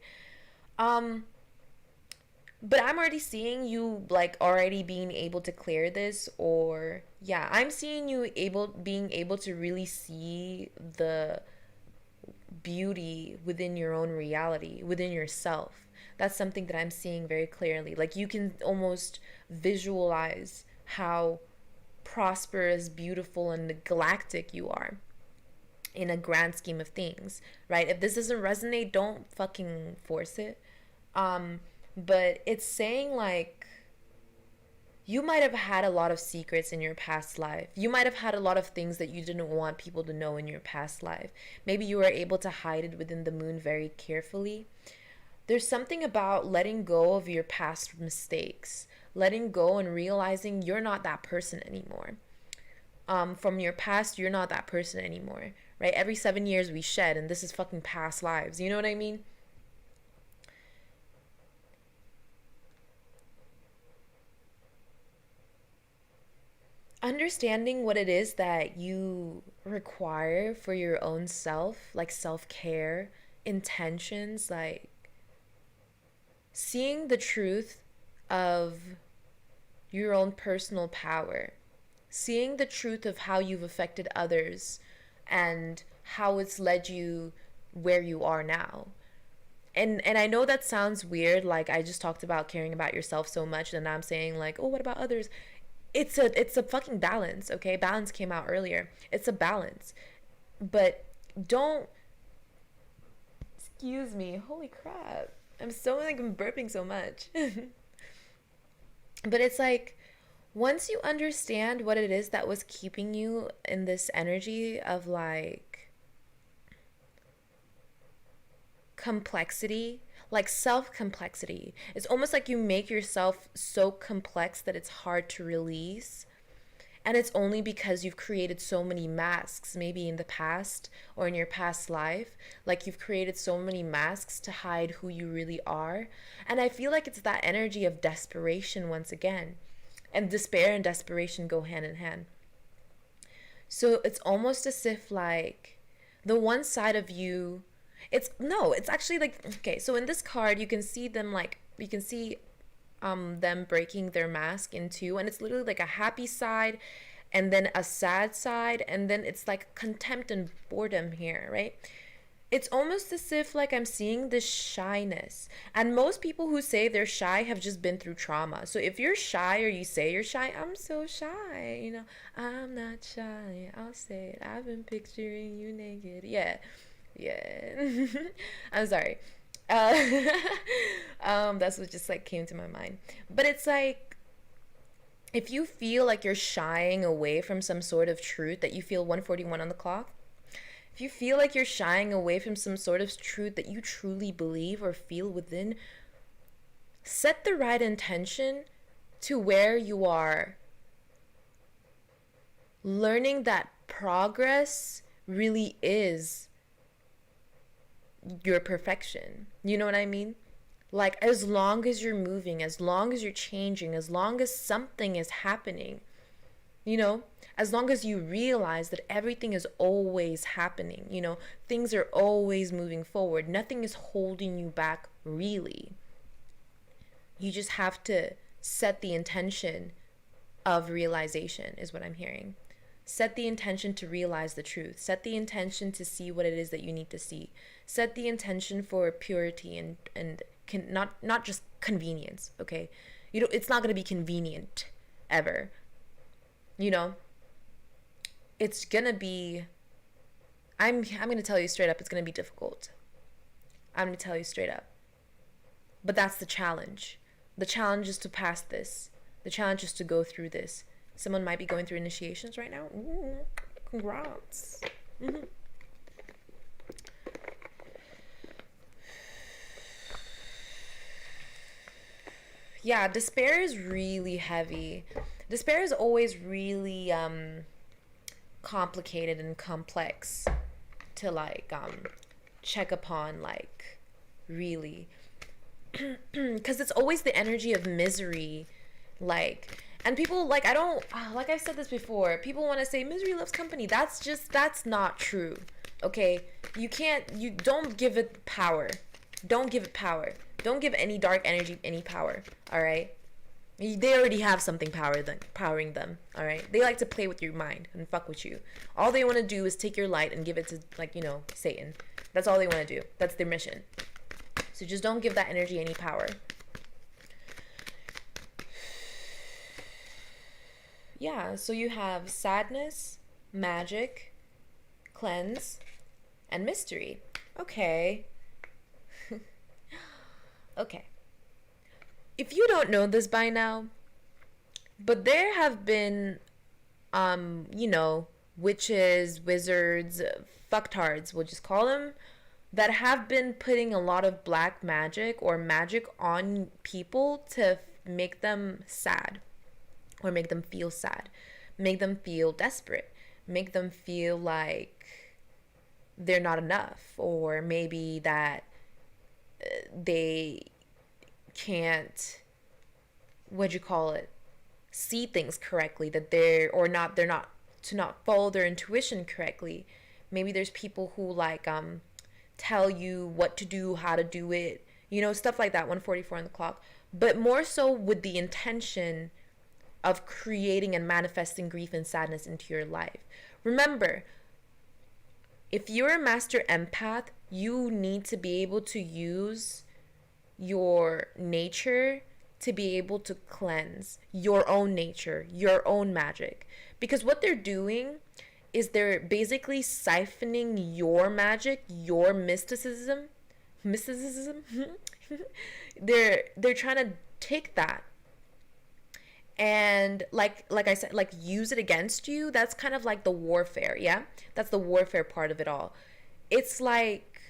But I'm already seeing you like already being able to clear this, or yeah, I'm seeing you being able to really see the beauty within your own reality, within yourself. That's something that I'm seeing very clearly. Like you can almost visualize how prosperous, beautiful, and galactic you are in a grand scheme of things, right? If this doesn't resonate, don't fucking force it. But it's saying like, you might have had a lot of secrets in your past life. You might have had a lot of things that you didn't want people to know in your past life. Maybe you were able to hide it within the moon very carefully. There's something about letting go of your past mistakes, letting go and realizing you're not that person anymore. From your past, you're not that person anymore, right? Every 7 years we shed, and this is fucking past lives. You know what I mean? Understanding what it is that you require for your own self, like self-care, intentions, like seeing the truth of your own personal power, seeing the truth of how you've affected others and how it's led you where you are now. And I know that sounds weird, like I just talked about caring about yourself so much and I'm saying like, oh, what about others? It's a fucking balance, okay? Balance came out earlier. It's a balance. But don't, excuse me, holy crap. I'm burping so much. But it's like, once you understand what it is that was keeping you in this energy of like complexity, like self-complexity. It's almost like you make yourself so complex that it's hard to release. And it's only because you've created so many masks, maybe in the past or in your past life. Like you've created so many masks to hide who you really are. And I feel like it's that energy of desperation once again. And despair and desperation go hand in hand. So it's almost as if like the one side of you, it's actually like, okay, so in this card you can see them like, you can see them breaking their mask in two, and it's literally like a happy side and then a sad side, and then it's like contempt and boredom here, right? It's almost as if like I'm seeing this shyness, and most people who say they're shy have just been through trauma. So if you're shy or you say you're shy, I'm so shy, you know, I'm not shy, I'll say it, I've been picturing you naked. Yeah. I'm sorry. That's what just like came to my mind. But it's like, if you feel like you're shying away from some sort of truth that you feel 141 on the clock, if you feel like you're shying away from some sort of truth that you truly believe or feel within, set the right intention to where you are learning that progress really is your perfection. You know what I mean? Like, as long as you're moving, as long as you're changing, as long as something is happening, you know, as long as you realize that everything is always happening, you know, things are always moving forward, nothing is holding you back, really. You just have to set the intention of realization, is what I'm hearing. Set the intention to realize the truth. Set the intention to see what it is that you need to see. Set the intention for purity and not just convenience, okay? You know, it's not going to be convenient ever. You know, it's going to be, I'm going to tell you straight up, it's going to be difficult. I'm going to tell you straight up. But that's the challenge. The challenge is to pass this. The challenge is to go through this. Someone might be going through initiations right now. Ooh, congrats. Mm-hmm. Yeah, despair is really heavy. Despair is always really complicated and complex to like check upon, like, really. Because it's always the energy of misery, like, and people, like, I don't, like I've said this before, people want to say misery loves company. That's not true, okay? You don't give it power. Don't give it power. Don't give any dark energy any power, all right? They already have something powering them, all right? They like to play with your mind and fuck with you. All they want to do is take your light and give it to, like, you know, Satan. That's all they want to do. That's their mission. So just don't give that energy any power. Yeah, so you have sadness, magic, cleanse, and mystery. Okay. Okay. If you don't know this by now, but there have been, you know, witches, wizards, fucktards, we'll just call them, that have been putting a lot of black magic or magic on people to make them sad or make them feel sad, make them feel desperate, make them feel like they're not enough, or maybe that they can't, what'd you call it, see things correctly, that they're not to not follow their intuition correctly. Maybe there's people who like tell you what to do, how to do it, you know, stuff like that. 144 on the clock, but more so with the intention of creating and manifesting grief and sadness into your life. Remember, if you're a master empath, you need to be able to use your nature to be able to cleanse your own nature, your own magic. Because what they're doing is they're basically siphoning your magic, your mysticism. They're trying to take that and like I said, like use it against you. That's kind of like the warfare, yeah? That's the warfare part of it all. It's like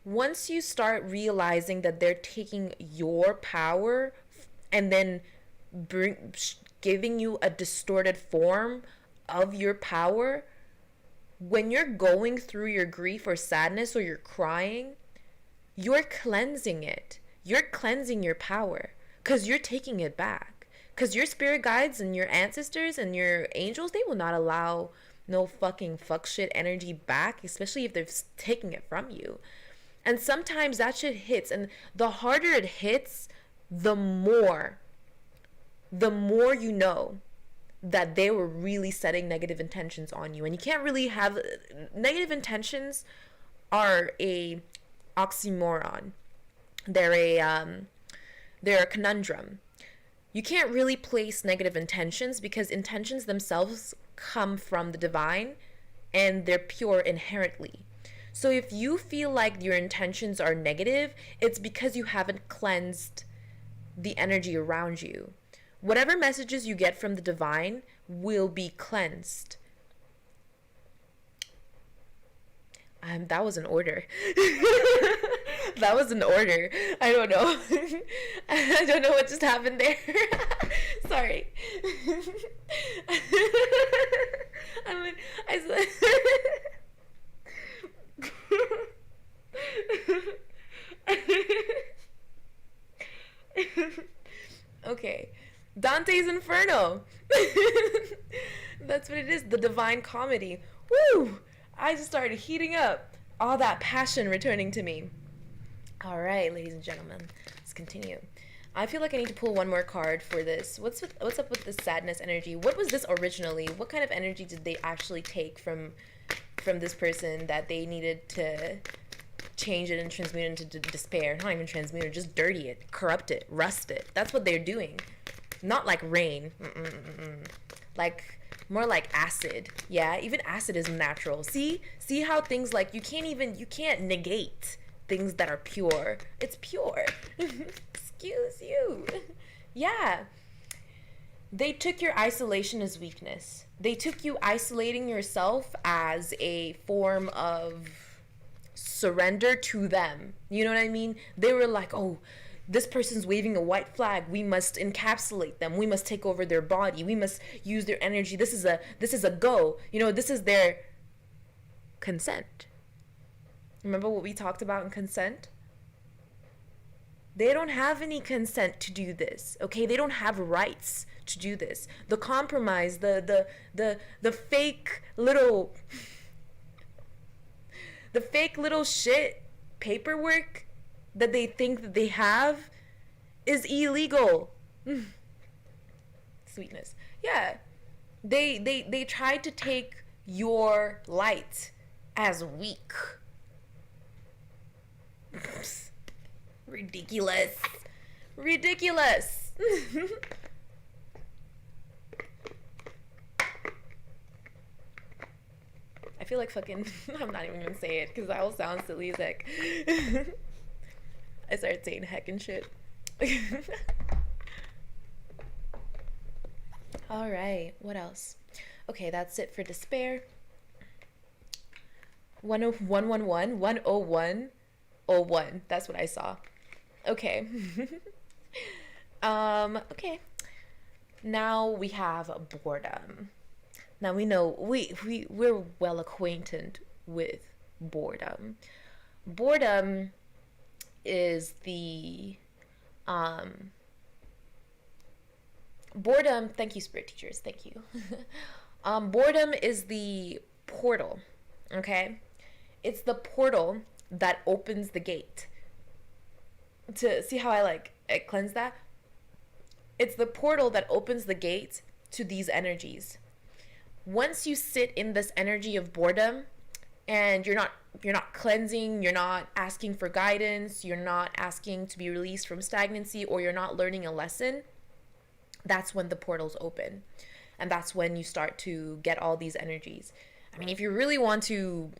once you start realizing that they're taking your power and then giving you a distorted form of your power, when you're going through your grief or sadness or you're crying, you're cleansing it. You're cleansing your power because you're taking it back. Because your spirit guides and your ancestors and your angels, they will not allow no fucking fuck shit energy back, especially if they're taking it from you. And sometimes that shit hits, and the harder it hits, the more you know that they were really setting negative intentions on you. And you can't really have negative intentions are a oxymoron. They're a conundrum. You can't really place negative intentions because intentions themselves come from the divine and they're pure inherently. So if you feel like your intentions are negative, it's because you haven't cleansed the energy around you. Whatever messages you get from the divine will be cleansed. That was an order. That was an order. I don't know. I don't know what just happened there. Sorry. I mean, okay. Dante's Inferno. That's what it is. The divine comedy. Woo! I just started heating up. All that passion returning to me. All right, ladies and gentlemen, let's continue. I feel like I need to pull one more card for this. What's up with this sadness energy? What was this originally? What kind of energy did they actually take from this person that they needed to change it and transmute it into despair? Not even transmute it, just dirty it, corrupt it, rust it. That's what they're doing. Not like rain. Like more like acid. Yeah, even acid is natural. See how things like you can't negate things that are pure. It's pure. Excuse you. Yeah. They took your isolation as weakness. They took you isolating yourself as a form of surrender to them. You know what I mean? They were like, oh, this person's waving a white flag. We must encapsulate them. We must take over their body. We must use their energy. This is a go. You know, this is their consent. Remember what we talked about in consent? They don't have any consent to do this. Okay? They don't have rights to do this. The compromise, the fake little the fake little shit paperwork that they think that they have is illegal. Sweetness. Yeah. They tried to take your light as weak. Ridiculous. feel like fucking, I'm not even gonna say it because that will sound silly as heck. I started saying heck and shit. All right, what else? Okay, that's it for despair. 101, 101. That's what I saw. Okay. Okay. Now we have boredom. Now we know we're well acquainted with boredom. Boredom is the boredom, thank you spirit teachers, thank you. Boredom is the portal, okay? It's the portal that opens the gate. To see how I cleanse that? It's the portal that opens the gate to these energies. Once you sit in this energy of boredom and you're not cleansing, you're not asking for guidance, you're not asking to be released from stagnancy, or you're not learning a lesson, that's when the portals open. And that's when you start to get all these energies. I mean, if you really want to,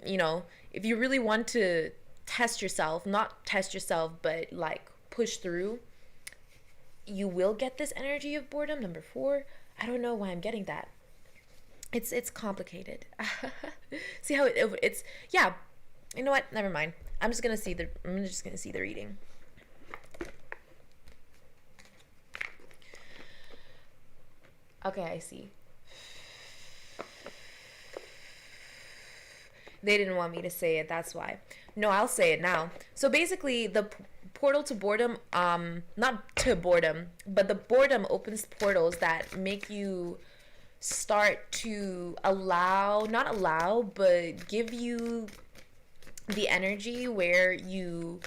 if you really want to test yourself, not test yourself, but push through, you will get this energy of boredom. Number 4, I don't know why I'm getting that. It's complicated. See how it's yeah. You know what? Never mind. I'm just gonna see the reading. Okay, I see. They didn't want me to say it, that's why. No, I'll say it now. So basically, the portal to boredom, not to boredom, but the boredom opens portals that make you start to but give you the energy where you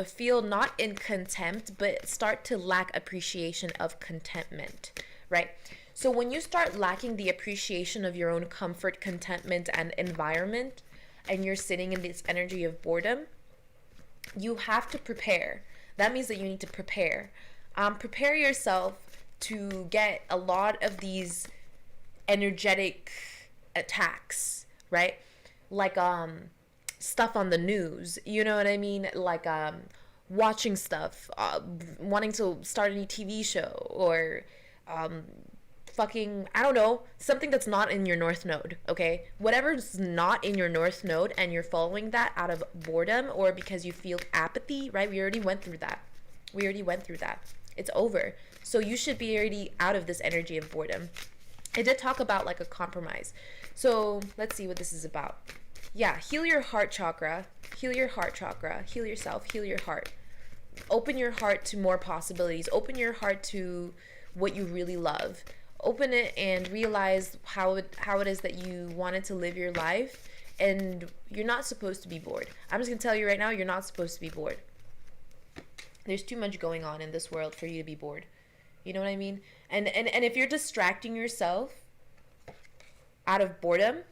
feel not in contempt, but start to lack appreciation of contentment, right? So when you start lacking the appreciation of your own comfort, contentment, and environment, and you're sitting in this energy of boredom, you have to prepare. That means that you need to prepare. Prepare yourself to get a lot of these energetic attacks, right? Like stuff on the news, you know what I mean? Like watching stuff, wanting to start a new TV show, or fucking, I don't know, something that's not in your north node, okay? Whatever's not in your north node and you're following that out of boredom or because you feel apathy, right? We already went through that. It's over. So you should be already out of this energy of boredom. I did talk about a compromise. So let's see what this is about. Yeah, heal your heart chakra. Heal yourself, heal your heart. Open your heart to more possibilities. Open your heart to what you really love. Open it and realize how it is that you wanted to live your life, and you're not supposed to be bored. I'm just gonna tell you right now, you're not supposed to be bored. There's too much going on in this world for you to be bored. You know what I mean? And if you're distracting yourself out of boredom,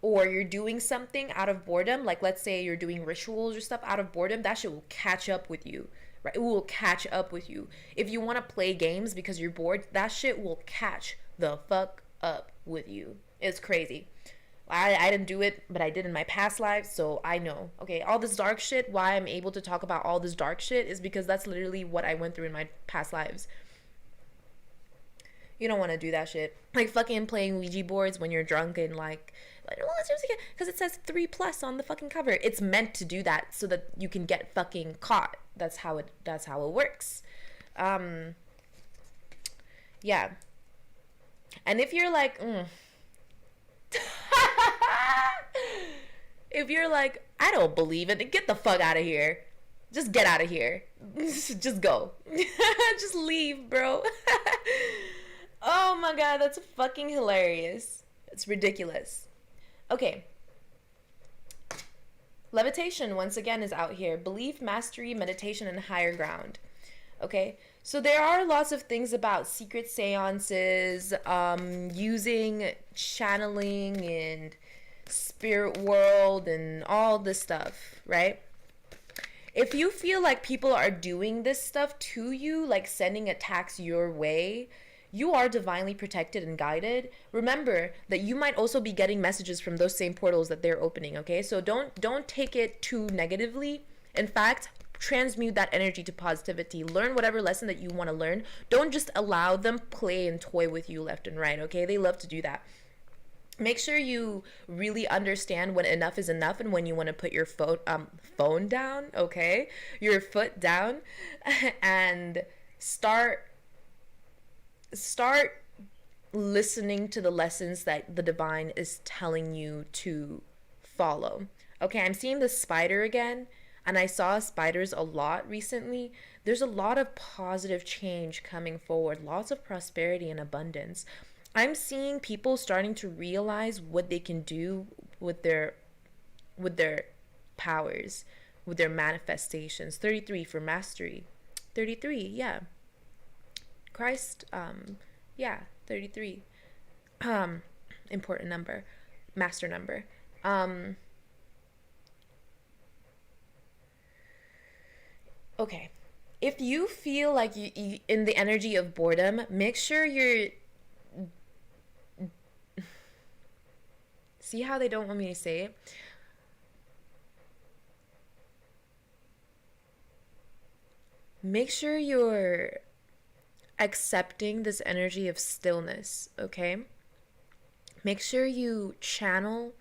or you're doing something out of boredom, like let's say you're doing rituals or stuff out of boredom, that shit will catch up with you. Right? It will catch up with you. If you want to play games because you're bored, that shit will catch the fuck up with you. It's crazy. I didn't do it, but I did in my past lives, so I know. Okay, all this dark shit, why I'm able to talk about all this dark shit is because that's literally what I went through in my past lives. You don't want to do that shit. Like fucking playing Ouija boards when you're drunk and because it says 3+ on the fucking cover. It's meant to do that so that you can get fucking caught. That's how it works. Yeah. And if you're like, if you're like, I don't believe it, get the fuck out of here. Just get out of here. Just go. Just leave, bro. Oh my god, that's fucking hilarious. It's ridiculous. Okay. Levitation, once again, is out here. Belief, mastery, meditation, and higher ground. Okay? So there are lots of things about secret seances, using channeling and spirit world and all this stuff, right? If you feel like people are doing this stuff to you, like sending attacks your way, You are divinely protected and guided. Remember that you might also be getting messages from those same portals that they're opening, okay? So don't take it too negatively. In fact, transmute that energy to positivity. Learn whatever lesson that you want to learn. Don't just allow them play and toy with you left and right, okay? They love to do that. Make sure you really understand when enough is enough and when you want to put your phone down, okay? Your foot down and start listening to the lessons that the divine is telling you to follow. Okay, I'm seeing the spider again, and I saw spiders a lot recently. There's a lot of positive change coming forward, lots of prosperity and abundance. I'm seeing people starting to realize what they can do with their powers, with their manifestations. 33 for mastery. 33, yeah. Christ, yeah, 33. Important number, master number. Okay. If you feel like you in the energy of boredom, make sure you're. See how they don't want me to say it? Make sure you're accepting this energy of stillness, okay? Make sure you channel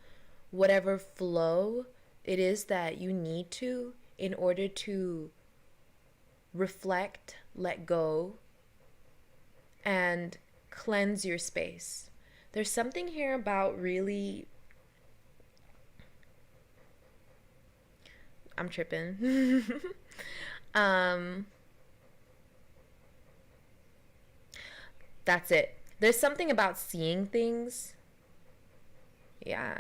whatever flow it is that you need to in order to reflect, let go, and cleanse your space. There's something here about really. I'm tripping. That's it. There's something about seeing things. Yeah.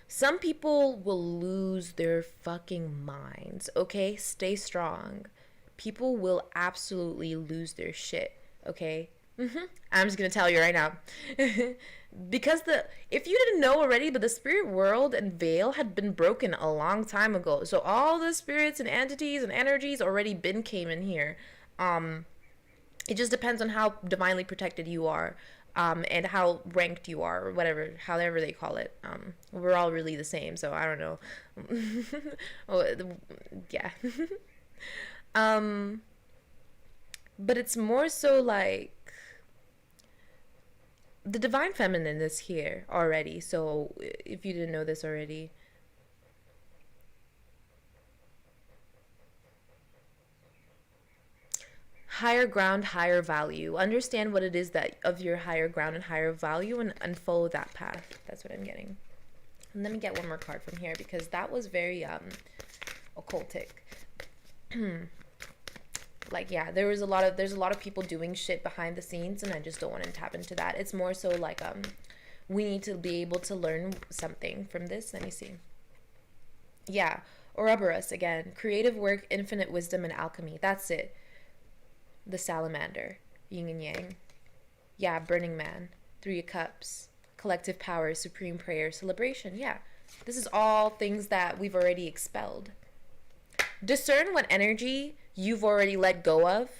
Some people will lose their fucking minds, okay? Stay strong. People will absolutely lose their shit, okay? I'm just gonna tell you right now. Because if you didn't know already, but the spirit world and veil had been broken a long time ago. So all the spirits and entities and energies already been came in here. It just depends on how divinely protected you are, and how ranked you are, or whatever, however they call it. We're all really the same, so I don't know. Oh, yeah. But it's more so like the divine feminine is here already. So if you didn't know this already, higher ground, higher value. Understand what it is that of your higher ground and higher value, and follow that path. That's what I'm getting. And let me get one more card from here because that was very occultic. Like, yeah, there's a lot of people doing shit behind the scenes, and I just don't want to tap into that. It's more so like we need to be able to learn something from this. Let me see. Yeah, Ouroboros again. Creative work, infinite wisdom, and alchemy. That's it. The salamander, yin and yang. Yeah, Burning Man, 3 of Cups, collective power, supreme prayer, celebration. Yeah, this is all things that we've already expelled. Discern what energy you've already let go of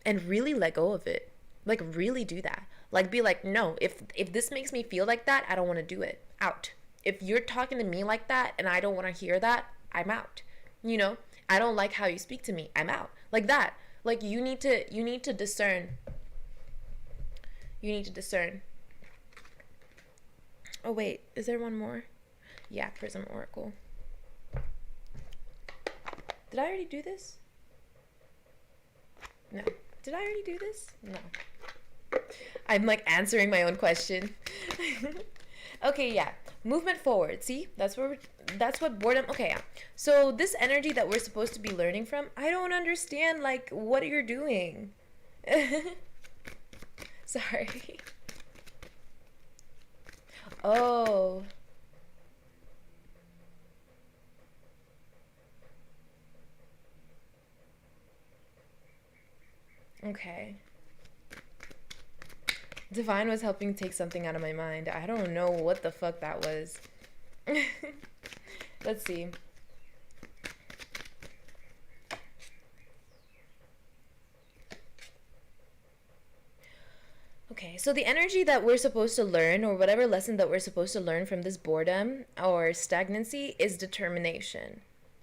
and really let go of it. Like, really do that. Like, be like, no, if this makes me feel like that, I don't want to do it. Out. If you're talking to me like that and I don't want to hear that, I'm out. You know, I don't like how you speak to me. I'm out. Like that. Like, you need to discern. You need to discern. Oh wait, is there one more? Yeah, Prism Oracle. Did I already do this? No. Did I already do this? No. I'm like answering my own question. Okay, yeah. Movement forward. See? That's what boredom. Okay, yeah. So this energy that we're supposed to be learning from, I don't understand like what you're doing. Sorry. Oh. Okay. Divine was helping take something out of my mind. I don't know what the fuck that was. Let's see. Okay, so the energy that we're supposed to learn, or whatever lesson that we're supposed to learn from this boredom or stagnancy, is determination.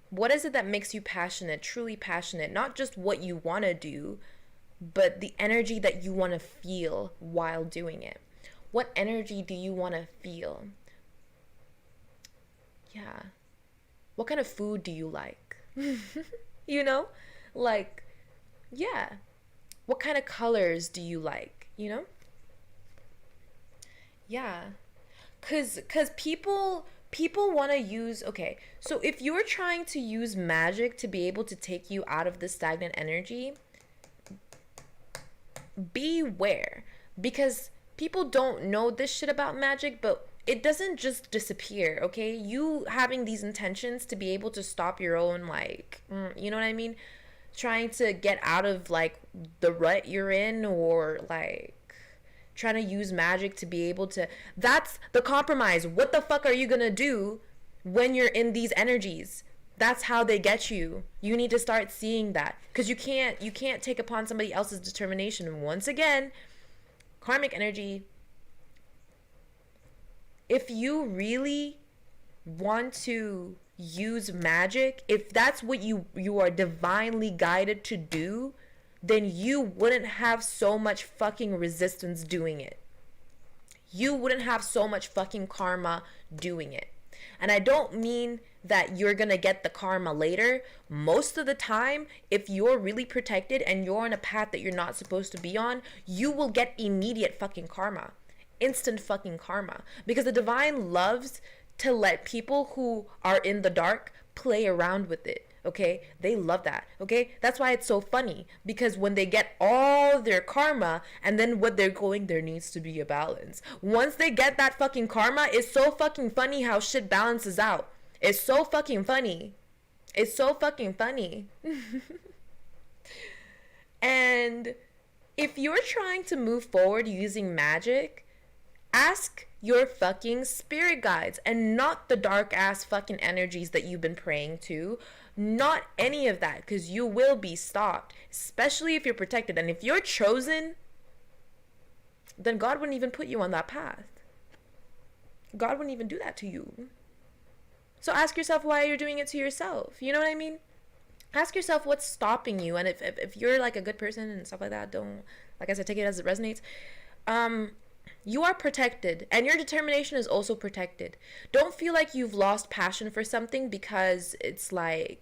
What is it that makes you passionate, truly passionate? Not just what you want to do, but the energy that you want to feel while doing it. What energy do you want to feel? Yeah. What kind of food do you like? You know? Like, yeah. What kind of colors do you like? You know? Yeah. Cause people want to use, okay, so if you're trying to use magic to be able to take you out of the stagnant energy, beware, because people don't know this shit about magic, but it doesn't just disappear. Okay, you having these intentions to be able to stop your own, like, you know what I mean, trying to get out of like the rut you're in, or like trying to use magic to be able to, that's the compromise. What the fuck are you gonna do when you're in these energies? That's how they get you. You need to start seeing that, because you can't take upon somebody else's determination. And once again, karmic energy, if you really want to use magic, if that's what you are divinely guided to do, then you wouldn't have so much fucking resistance doing it. You wouldn't have so much fucking karma doing it. And I don't mean that you're gonna get the karma later. Most of the time, if you're really protected and you're on a path that you're not supposed to be on, you will get immediate fucking karma. Instant fucking karma. Because the divine loves to let people who are in the dark play around with it. Okay, they love that. Okay, that's why it's so funny, because when they get all their karma and then what they're going, there needs to be a balance. Once they get that fucking karma, it's so fucking funny how shit balances out. It's so fucking funny. It's so fucking funny. And if you're trying to move forward using magic, ask your fucking spirit guides, and not the dark ass fucking energies that you've been praying to. Not any of that, because you will be stopped, especially if you're protected. And if you're chosen, then God wouldn't even put you on that path. God wouldn't even do that to you. So ask yourself why you're doing it to yourself. You know what I mean? Ask yourself what's stopping you. And if you're like a good person and stuff like that, don't, like I said, take it as it resonates. You are protected, and your determination is also protected. Don't feel like you've lost passion for something because it's like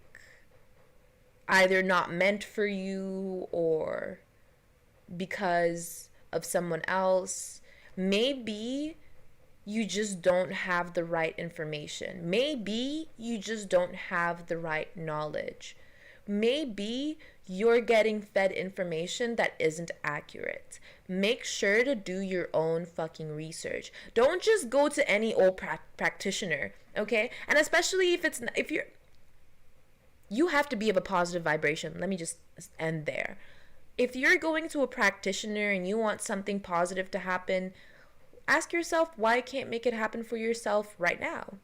either not meant for you or because of someone else. Maybe you just don't have the right information. Maybe you just don't have the right knowledge. Maybe you're getting fed information that isn't accurate. Make sure to do your own fucking research. Don't just go to any old practitioner, okay? And especially if you have to be of a positive vibration. Let me just end there. If you're going to a practitioner and you want something positive to happen, ask yourself why you can't make it happen for yourself right now.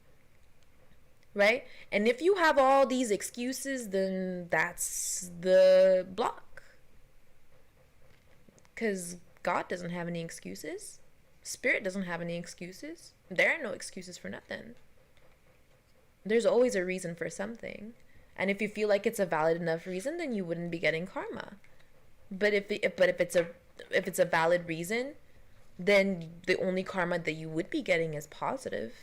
Right? And if you have all these excuses, then that's the block. Because God doesn't have any excuses. Spirit doesn't have any excuses. There are no excuses for nothing. There's always a reason for something. And if you feel like it's a valid enough reason, then you wouldn't be getting karma. But if it's a valid reason, then the only karma that you would be getting is positive.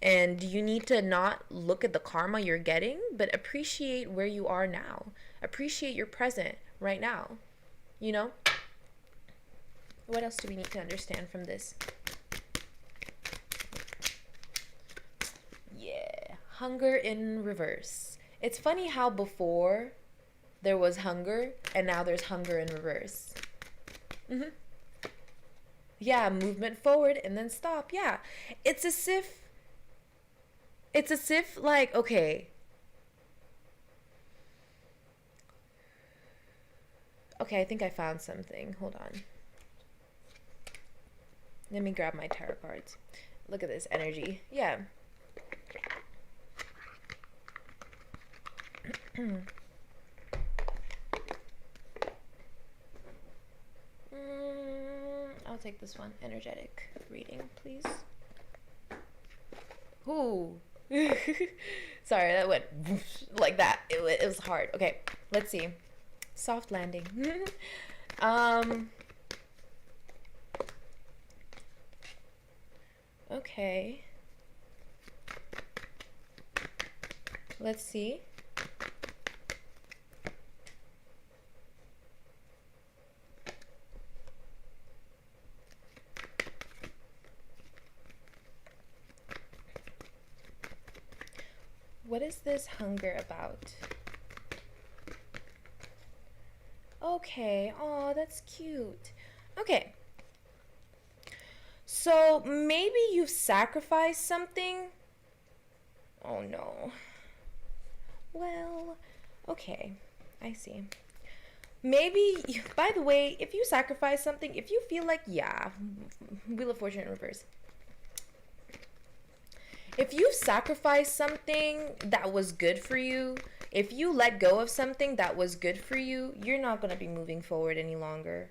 And you need to not look at the karma you're getting, but appreciate where you are now. Appreciate your present right now. You know? What else do we need to understand from this? Yeah. Hunger in reverse. It's funny how before there was hunger and now there's hunger in reverse. Yeah, movement forward and then stop. Yeah. It's as if like, okay, I think I found something. Hold on. Let me grab my tarot cards. Look at this energy. Yeah. I'll take this one. Energetic reading, please. Ooh. Sorry, that went like that. It was hard. Okay, let's see. Soft landing. Okay. Let's see. What is this hunger about? Okay. Oh, that's cute. Okay. So maybe you've sacrificed something. Oh no. Well, okay. I see. Maybe, by the way, if you sacrifice something, if you feel like, yeah, Wheel of Fortune in reverse. If you sacrificed something that was good for you, if you let go of something that was good for you, you're not going to be moving forward any longer.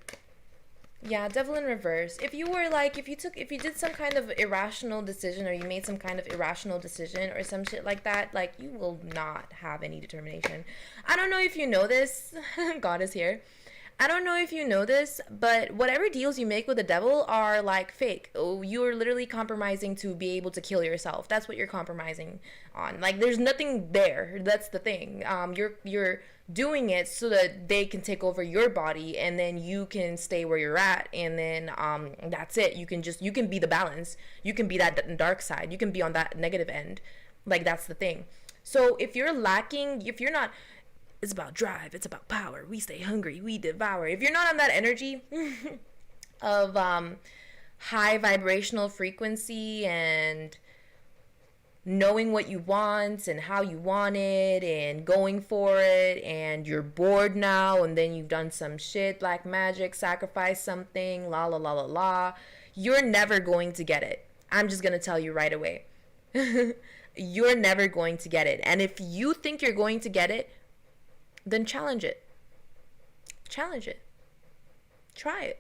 Yeah, Devil in reverse. If you were like, if you did some kind of irrational decision, or you made some kind of irrational decision or some shit like that, like, you will not have any determination. I don't know if you know this. God is here. I don't know if you know this, but whatever deals you make with the devil are like fake. Oh, you're literally compromising to be able to kill yourself. That's what you're compromising on. Like, there's nothing there. That's the thing. You're doing it so that they can take over your body, and then you can stay where you're at, and then that's it. You can be the balance. You can be that dark side. You can be on that negative end. Like, that's the thing. So if you're lacking, if you're not, it's about drive, it's about power, we stay hungry, we devour. If you're not on that energy of high vibrational frequency and knowing what you want and how you want it and going for it, and you're bored now, and then you've done some shit, black magic, sacrifice something, la la la la la, you're never going to get it. I'm just gonna tell you right away. You're never going to get it. And if you think you're going to get it, then challenge it. Challenge it. Try it.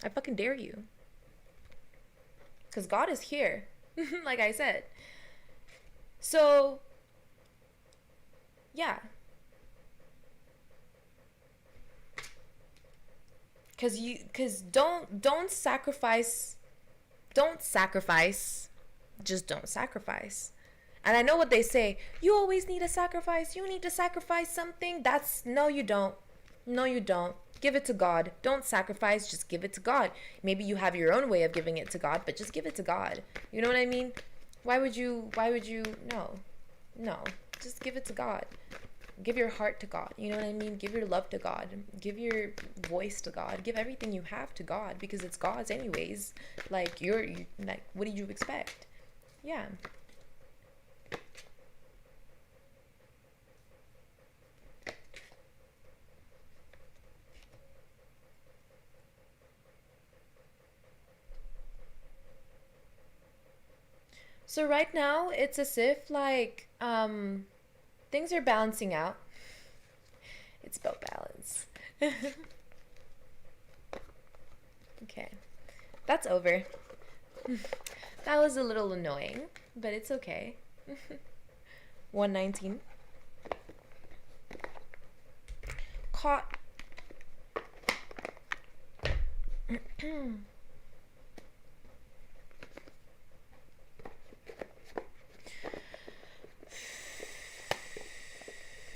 I fucking dare you. Because God is here. Like I said. So, yeah. Because don't sacrifice. Just don't sacrifice. And I know what they say, you always need a sacrifice. You need to sacrifice something. No, you don't. No, you don't. Give it to God. Don't sacrifice. Just give it to God. Maybe you have your own way of giving it to God, but just give it to God. You know what I mean? Why would you, no. Just give it to God. Give your heart to God. You know what I mean? Give your love to God. Give your voice to God. Give everything you have to God, because it's God's anyways. Like, like, what did you expect? Yeah. So right now, it's as if, like, things are balancing out. It's about balance. Okay. That's over. That was a little annoying, but it's okay. 119. Caught.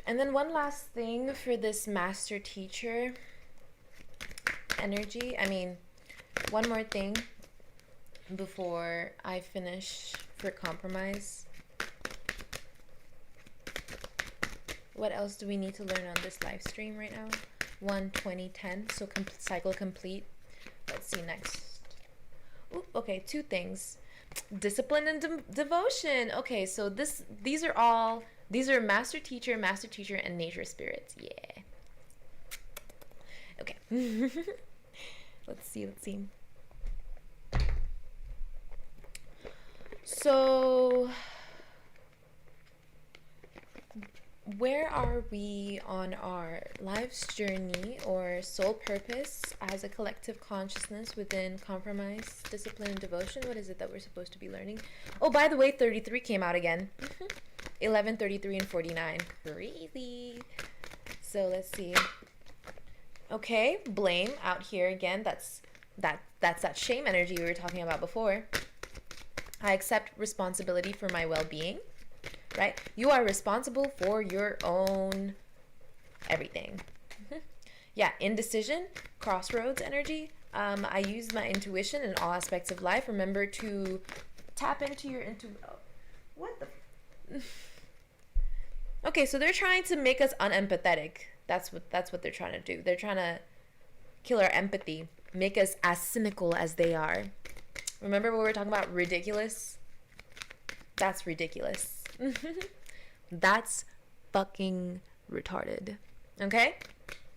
And then one last thing for this master teacher energy. I mean, one more thing before I finish for compromise. What else do we need to learn on this live stream right now? 1:20:10. So cycle complete. Let's see next. Ooh, okay, two things. Discipline and devotion. Okay, so these are master teacher, and nature spirits. Yeah. Okay. Let's see. So where are we on our life's journey or soul purpose as a collective consciousness within compromise, discipline, and devotion? What is it that we're supposed to be learning? Oh, by the way, 33 came out again. 11, 33, and 49. Crazy. So let's see. Okay, blame out here again. That's that shame energy we were talking about before. I accept responsibility for my well-being. Right? You are responsible for your own everything. Yeah, indecision, crossroads energy. I use my intuition in all aspects of life. Remember to tap into your what the Okay, so they're trying to make us unempathetic. That's what they're trying to do. They're trying to kill our empathy, make us as cynical as they are. Remember when we were talking about ridiculous? That's ridiculous. That's fucking retarded. Okay?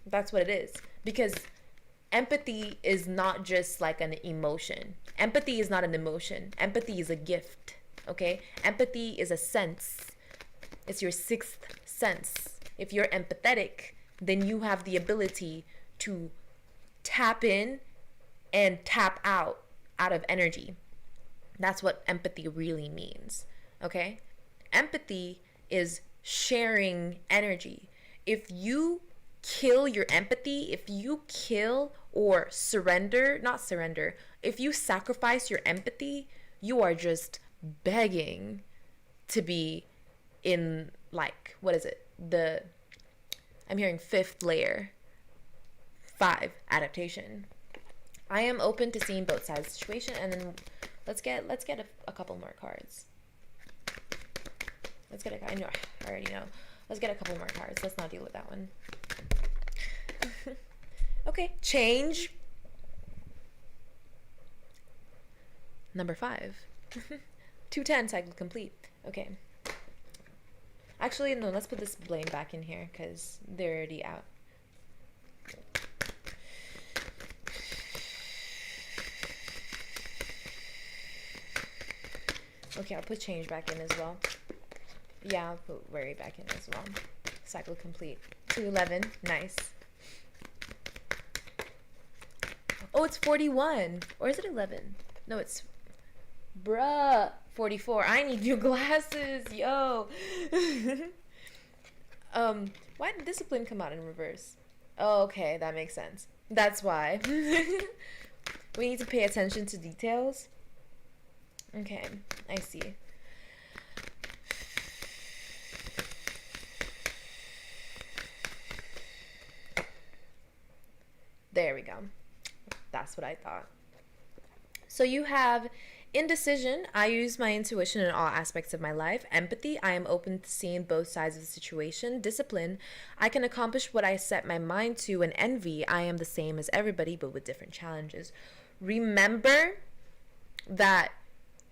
That's what it is. Because empathy is not just like an emotion. Empathy is not an emotion. Empathy is a gift. Okay? Empathy is a sense. It's your sixth sense. If you're empathetic, then you have the ability to tap in and tap out of energy. That's what empathy really means. Okay? Empathy is sharing energy. If you kill your empathy, if you kill or not surrender, if you sacrifice your empathy, you are just begging to be in, like, what is it? I'm hearing 5th layer. 5, adaptation. I am open to seeing both sides of the situation, and then let's get a couple more cards. I know, I already know. Let's get a couple more cards. Let's not deal with that one. Okay, change. Number 5. 210, cycle complete. Okay. Actually, no, let's put this blame back in here because they're already out. Okay, I'll put change back in as well. Yeah, I'll put worry back in as well. Cycle complete. 211. Nice. Oh, it's 41. Or is it 11? No, it's... Bruh. 44. I need new glasses. Yo. Why did discipline come out in reverse? Oh, okay. That makes sense. That's why. We need to pay attention to details. Okay. I see. There we go. That's what I thought. So you have indecision. I use my intuition in all aspects of my life. Empathy. I am open to seeing both sides of the situation. Discipline. I can accomplish what I set my mind to. And envy. I am the same as everybody, but with different challenges. Remember that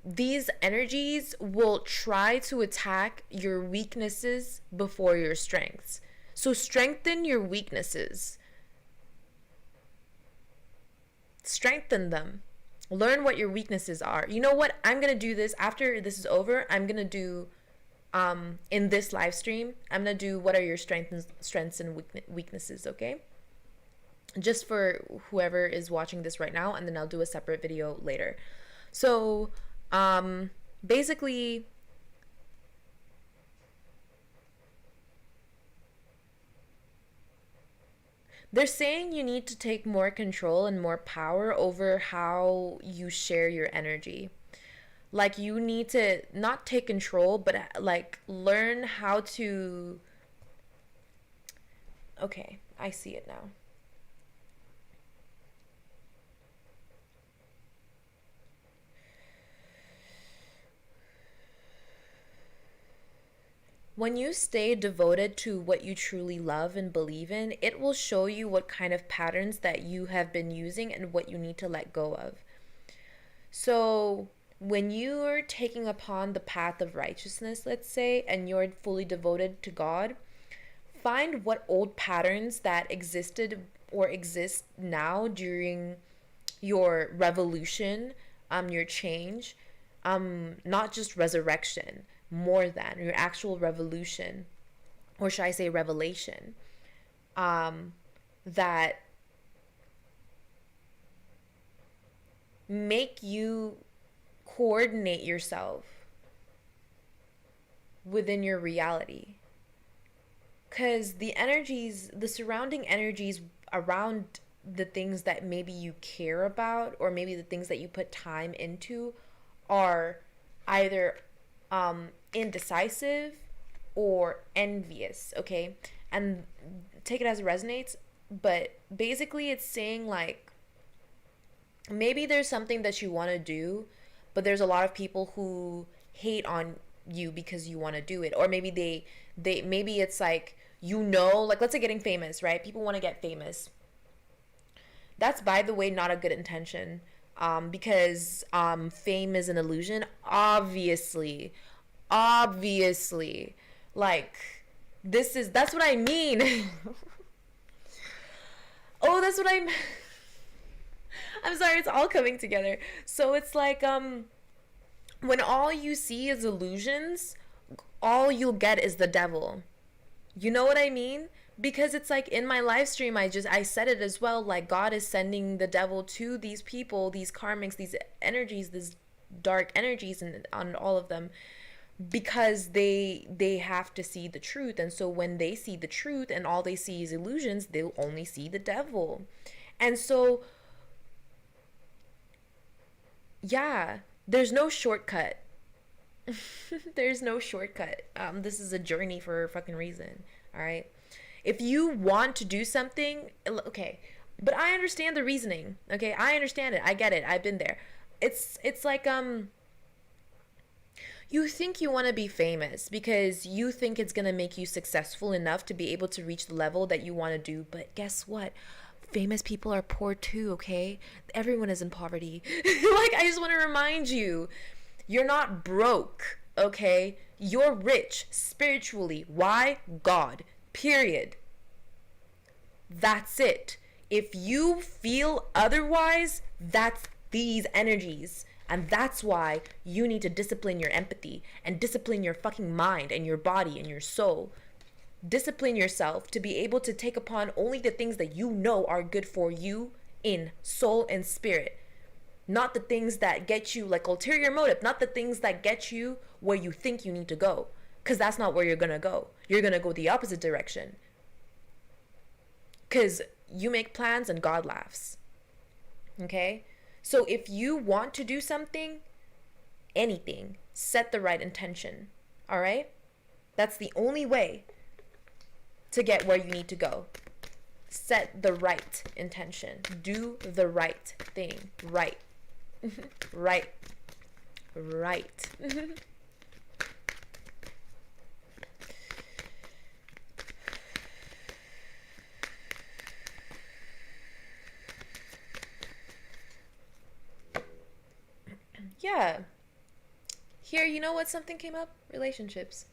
these energies will try to attack your weaknesses before your strengths. So strengthen your weaknesses. Strengthen them. Learn what your weaknesses are. You know what? I'm going to do this after this is over. I'm going to do, in this live stream, I'm going to do what are your strengths and weaknesses, okay? Just for whoever is watching this right now, and then I'll do a separate video later. So, basically, they're saying you need to take more control and more power over how you share your energy. Like, you need to not take control, but like learn how to... Okay, I see it now. When you stay devoted to what you truly love and believe in, it will show you what kind of patterns that you have been using and what you need to let go of. So when you're taking upon the path of righteousness, let's say, and you're fully devoted to God, find what old patterns that existed or exist now during your revolution, your change, not just resurrection, more than your actual revolution, or should I say revelation, that make you coordinate yourself within your reality. Because the surrounding energies around the things that maybe you care about, or maybe the things that you put time into, are either indecisive or envious, okay? And take it as it resonates, but basically it's saying like, maybe there's something that you want to do, but there's a lot of people who hate on you because you want to do it. Or maybe they maybe it's like, like, let's say getting famous, right? People want to get famous. That's, by the way, not a good intention, because fame is an illusion, obviously. Like, that's what I mean. Oh, that's what I'm sorry, it's all coming together. So it's like, when all you see is illusions, all you'll get is the devil. You know what I mean? Because it's like, in my live stream, I said it as well, like, God is sending the devil to these people, these karmics, these energies, these dark energies, and on all of them, because they have to see the truth. And so when they see the truth and all they see is illusions, they'll only see the devil. And so, yeah, there's no shortcut. There's no shortcut. This is a journey for a fucking reason. All right. If you want to do something, okay, but I understand the reasoning. Okay, I understand it. I get it. I've been there. It's like, you think you want to be famous because you think it's gonna make you successful enough to be able to reach the level that you want to do. But guess what? Famous people are poor too. Okay, everyone is in poverty. Like, I just want to remind you, you're not broke. Okay, you're rich spiritually. Why? God. Period. That's it. If you feel otherwise, that's these energies. And that's why you need to discipline your empathy and discipline your fucking mind and your body and your soul. Discipline yourself to be able to take upon only the things that you know are good for you in soul and spirit. Not the things that get you, like, ulterior motive, not the things that get you where you think you need to go. Because that's not where you're going to go. You're going to go the opposite direction. Because you make plans and God laughs. Okay? So if you want to do something, anything, set the right intention. All right? That's the only way to get where you need to go. Set the right intention. Do the right thing. Right. Right. Right. Yeah. Here, you know what? Something came up? Relationships.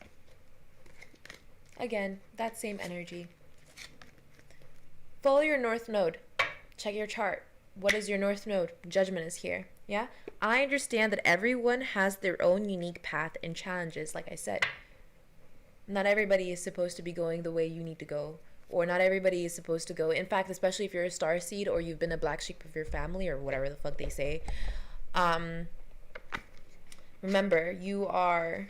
Again, that same energy. Follow your north node. Check your chart. What is your north node? Judgment is here. Yeah? I understand that everyone has their own unique path and challenges, like I said. Not everybody is supposed to be going the way you need to go. Or not everybody is supposed to go. In fact, especially if you're a starseed or you've been a black sheep of your family or whatever the fuck they say. Remember, you are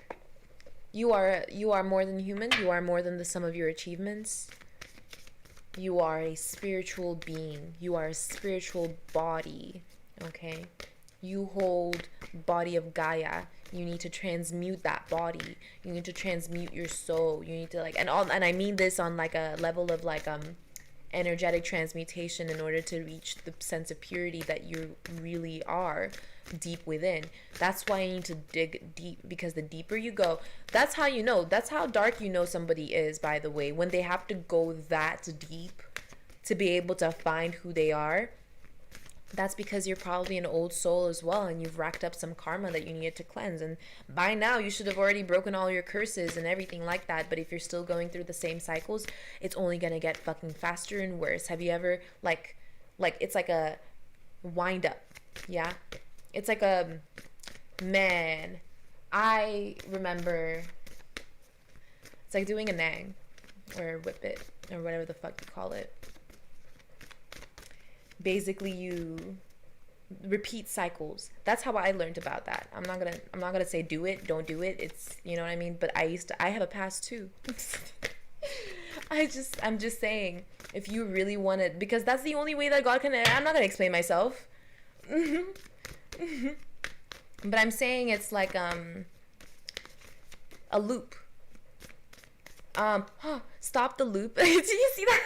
more than human. You are more than the sum of your achievements. You are a spiritual being. You are a spiritual body. Okay? You hold body of Gaia. You need to transmute that body. You need to transmute your soul. You need to, like, and I mean this on like a level of like energetic transmutation in order to reach the sense of purity that you really are deep within. That's why you need to dig deep, because the deeper you go, that's how you know. That's how dark you know somebody is, by the way, when they have to go that deep to be able to find who they are. That's because you're probably an old soul as well, and you've racked up some karma that you needed to cleanse, and by now you should have already broken all your curses and everything like that. But if you're still going through the same cycles, it's only gonna get fucking faster and worse. Have you ever like it's like a wind up? Yeah, it's like a, man, I remember it's like doing a nang. or whip it, or whatever the fuck you call it. Basically, you repeat cycles. That's how I learned about that. I'm not gonna say do it, don't do it. It's, you know what I mean? But I have a past too. I'm just saying, if you really want it, because that's the only way that God can. I'm not gonna explain myself. But I'm saying it's like a loop. Stop the loop. Do you see that?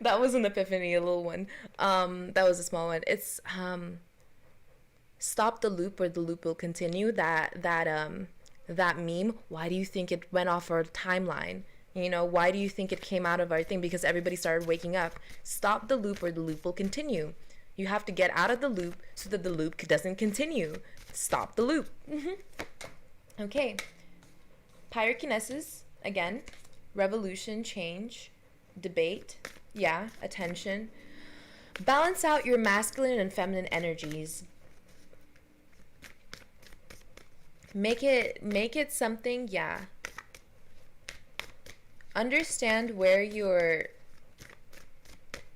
that was an epiphany, a little one. That was a small one. It's stop the loop or the loop will continue. That meme. Why do you think it went off our timeline? You know, why do you think it came out of our thing? Because everybody started waking up. Stop the loop or the loop will continue. You have to get out of the loop so that the loop doesn't continue. Stop the loop. Okay. Pyrokinesis, again. Revolution, change, debate, yeah, attention. Balance out your masculine and feminine energies. Make it something, yeah. Understand where your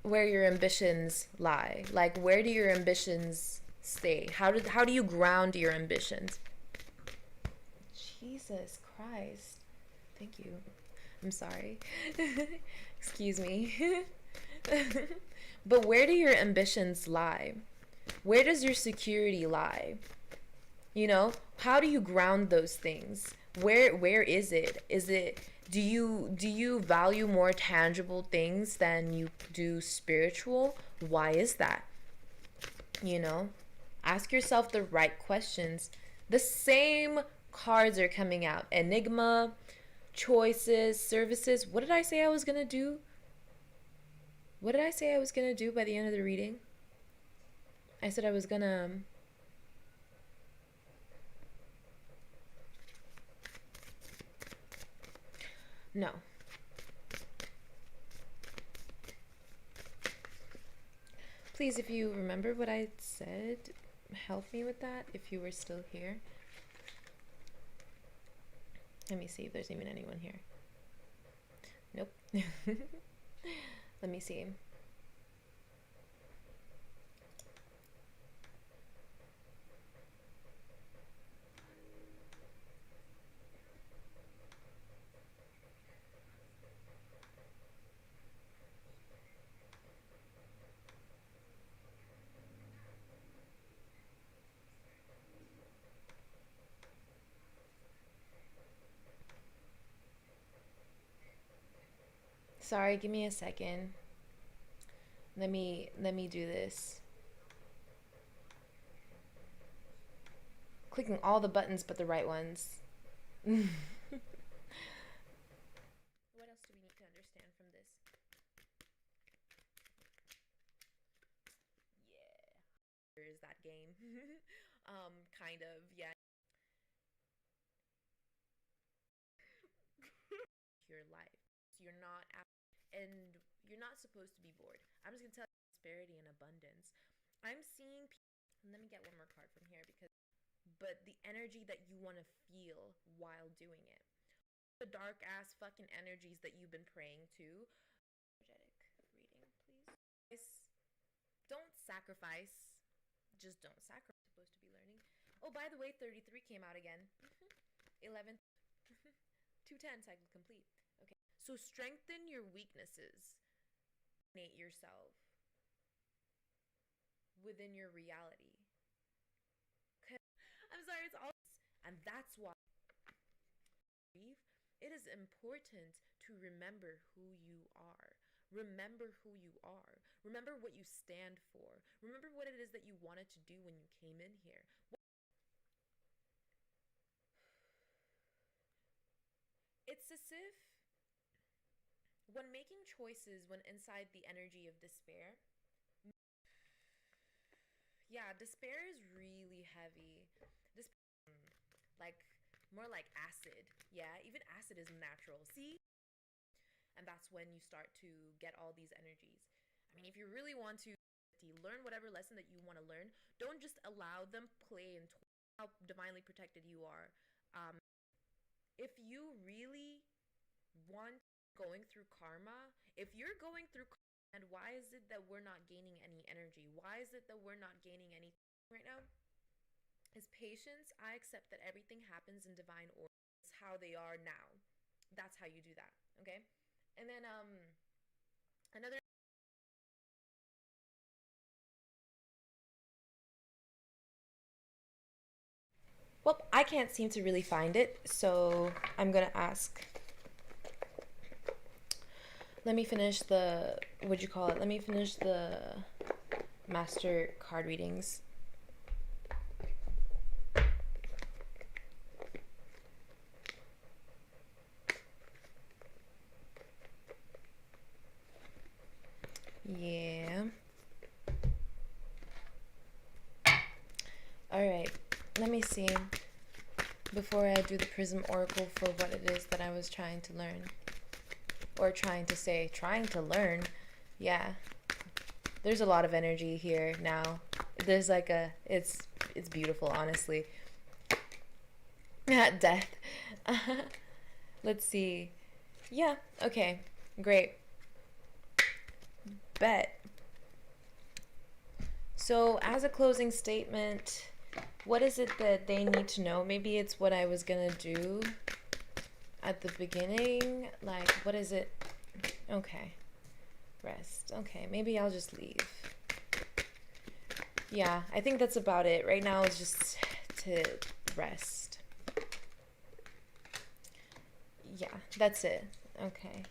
ambitions lie. Like, where do your ambitions stay? How do you ground your ambitions? Jesus Christ. Thank you. I'm sorry. Excuse me. But where do your ambitions lie? Where does your security lie? You know, how do you ground those things? Where is it? Is it, do you value more tangible things than you do spiritual? Why is that? You know, ask yourself the right questions. The same cards are coming out. Enigma, choices, services. What did I say I was gonna do? What did I say I was gonna do by the end of the reading? I said I was gonna no. Please, if you remember what I said, help me with that if you were still here. Let me see if there's even anyone here. Nope. Let me see. Sorry, give me a second. Let me do this. Clicking all the buttons but the right ones. What else do we need to understand from this? Yeah. There's that game. Kind of, yeah. Your life. So you're not and you're not supposed to be bored. I'm just gonna tell you prosperity and abundance. I'm seeing let me get one more card from here, because but the energy that you want to feel while doing it. The dark ass fucking energies that you've been praying to. Energetic reading, please. Don't sacrifice. Just don't sacrifice. Supposed to be learning. Oh, by the way, 33 came out again. 11 210 cycle complete. Okay. So strengthen your weaknesses. Nate yourself within your reality. I'm sorry, it's all, and that's why it is important to remember who you are. Remember who you are. Remember what you stand for. Remember what it is that you wanted to do when you came in here. It's as if when making choices, when inside the energy of despair, yeah, despair is really heavy. Like, more like acid. Yeah, even acid is natural. See? And that's when you start to get all these energies. I mean, if you really want to learn whatever lesson that you want to learn, don't just allow them play and how divinely protected you are. If you really want going through karma. If you're going through karma, and why is it that we're not gaining any energy? Why is it that we're not gaining anything right now? Is patience. I accept that everything happens in divine order. It's how they are now. That's how you do that. Okay? And then another. Well, I can't seem to really find it, so I'm gonna ask. Let me finish the, what'd you call it? Let me finish the master card readings. Yeah. Alright, let me see. Before I do the Prism Oracle for what it is that I was trying to learn. Or trying to say, trying to learn. Yeah. There's a lot of energy here now. There's like a, it's beautiful, honestly. Death. Let's see. Yeah, okay. Great. Bet. So, as a closing statement, what is it that they need to know? Maybe it's what I was gonna do at the beginning. Like, what is it? Okay. Rest. Okay, maybe I'll just leave. Yeah, I think that's about it. Right now is just to rest. Yeah, that's it. Okay.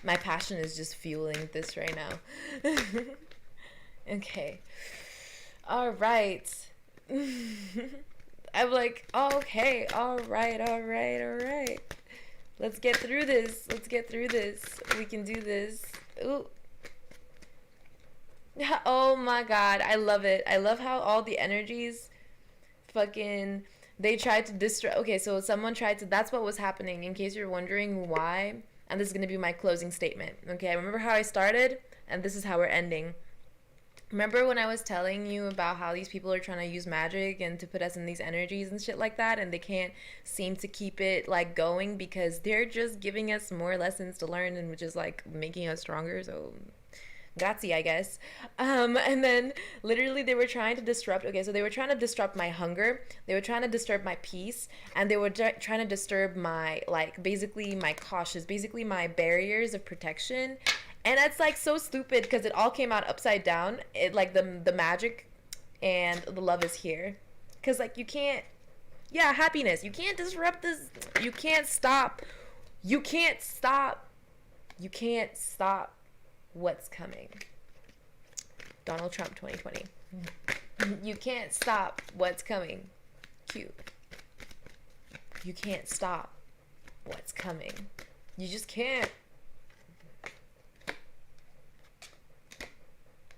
My passion is just fueling this right now. Okay. All right. I'm like, okay, all right. Let's get through this. We can do this. Ooh. Oh my god, I love it. I love how all the energies fucking, they tried to distract. Okay, so someone tried to, that's what was happening, in case you're wondering why. And this is going to be my closing statement. Okay, remember how I started? And this is how we're ending. Remember when I was telling you about how these people are trying to use magic and to put us in these energies and shit like that, and they can't seem to keep it like going because they're just giving us more lessons to learn and which is like making us stronger. So grazie, I guess. And then literally they were trying to disrupt. Okay, so they were trying to disrupt my hunger. They were trying to disturb my peace, and they were trying to disturb my, like, basically my cautious, basically my barriers of protection. And that's like so stupid because it all came out upside down. It like the magic and the love is here. Because like you can't, yeah, happiness. You can't disrupt this. You can't stop. You can't stop. You can't stop what's coming. Donald Trump 2020. You can't stop what's coming. Cute. You can't stop what's coming. You just can't.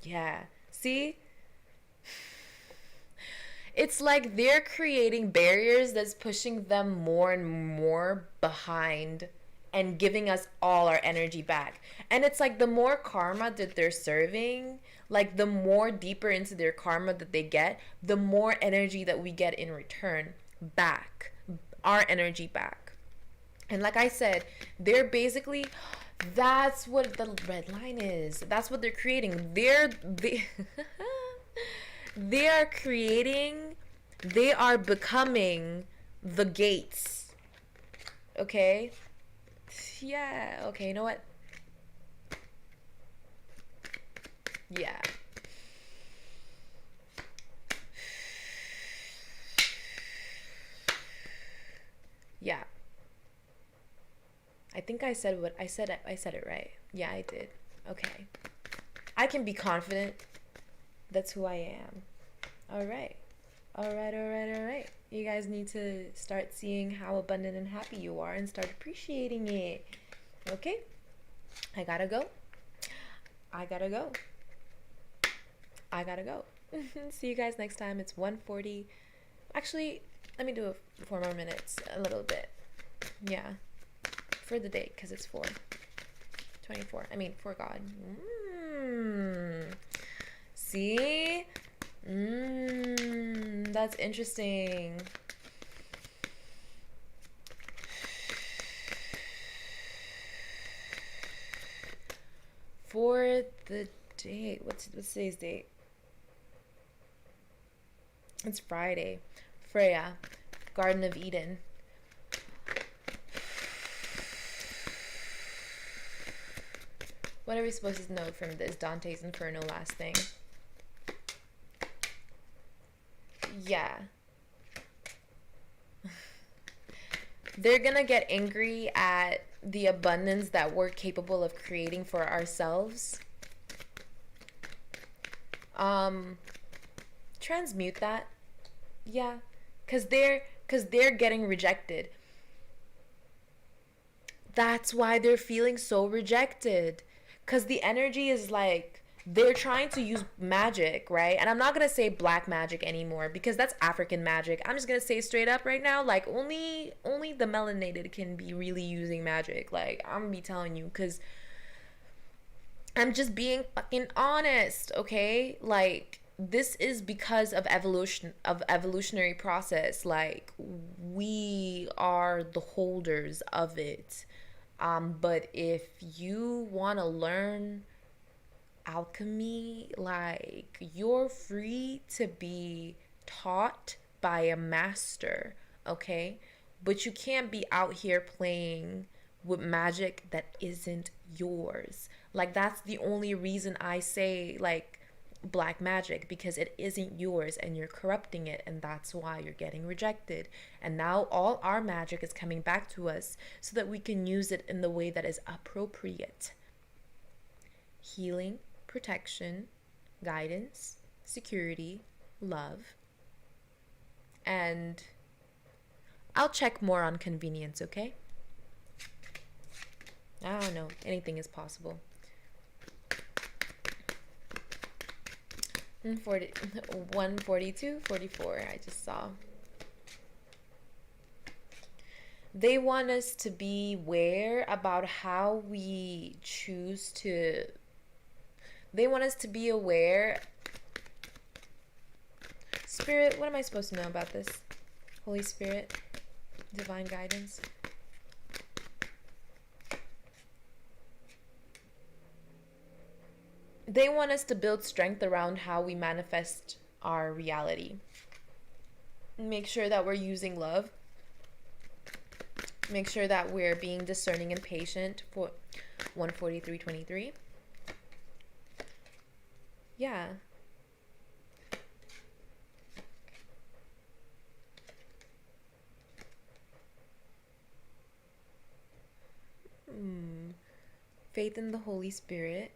Yeah. See? It's like they're creating barriers that's pushing them more and more behind and giving us all our energy back. And it's like the more karma that they're serving, like the more deeper into their karma that they get, the more energy that we get in return back. Our energy back. And like I said, they're basically, that's what the red line is. That's what they're creating. They are creating, they are becoming the gates. Okay? Yeah, okay, you know what? Yeah. Yeah. I think I said what I said. I said it right. Yeah, I did. Okay. I can be confident. That's who I am. All right. All right. You guys need to start seeing how abundant and happy you are and start appreciating it. Okay? I gotta go. See you guys next time. It's 1:40. Actually, let me do 4 more minutes. A little bit. Yeah. For the date, because it's 4:24. I mean, for God. See? That's interesting. for the date. What's today's date? It's Friday. Freya, Garden of Eden. What are we supposed to know from this Dante's Inferno last thing? Yeah. They're gonna get angry at the abundance that we're capable of creating for ourselves. Transmute that. Yeah. Cause they're getting rejected. That's why they're feeling so rejected. Because the energy is like, they're trying to use magic, right? And I'm not going to say black magic anymore because that's African magic. I'm just going to say straight up right now, like, only the melanated can be really using magic. Like, I'm going to be telling you because I'm just being fucking honest, okay? Like, this is because of evolutionary process. Like, we are the holders of it. But if you want to learn alchemy, like, you're free to be taught by a master, okay? But you can't be out here playing with magic that isn't yours. Like, that's the only reason I say, like, black magic, because it isn't yours and you're corrupting it, and that's why you're getting rejected. And now all our magic is coming back to us so that we can use it in the way that is appropriate. Healing, protection, guidance, security, love. And I'll check more on convenience, okay? I don't know, anything is possible. 142, 44, I just saw. They want us to be aware about how we choose to. They want us to be aware. Spirit, what am I supposed to know about this? Holy Spirit, divine guidance. They want us to build strength around how we manifest our reality. Make sure that we're using love. Make sure that we're being discerning and patient for 143:23. Yeah. Faith in the Holy Spirit.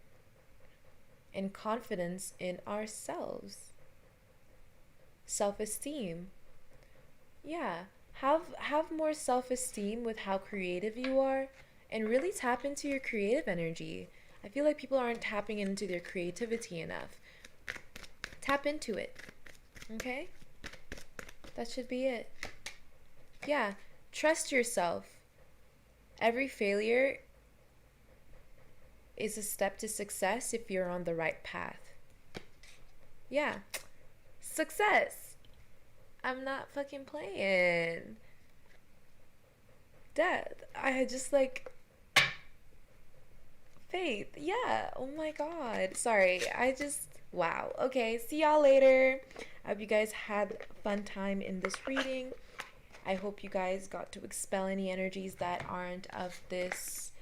And confidence in ourselves. Self-esteem. Yeah, have more self-esteem with how creative you are, and really tap into your creative energy. I feel like people aren't tapping into their creativity enough. Tap into it. Okay? That should be it. Yeah, trust yourself. Every failure is a step to success if you're on the right path. Yeah. Success. I'm not fucking playing. Death. I just like faith. Yeah. Oh my god. Sorry. Wow. Okay. See y'all later. I hope you guys had a fun time in this reading. I hope you guys got to expel any energies that aren't of this,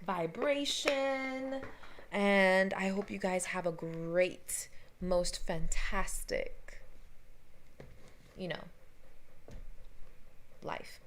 vibration. And I hope you guys have a great, most fantastic, life.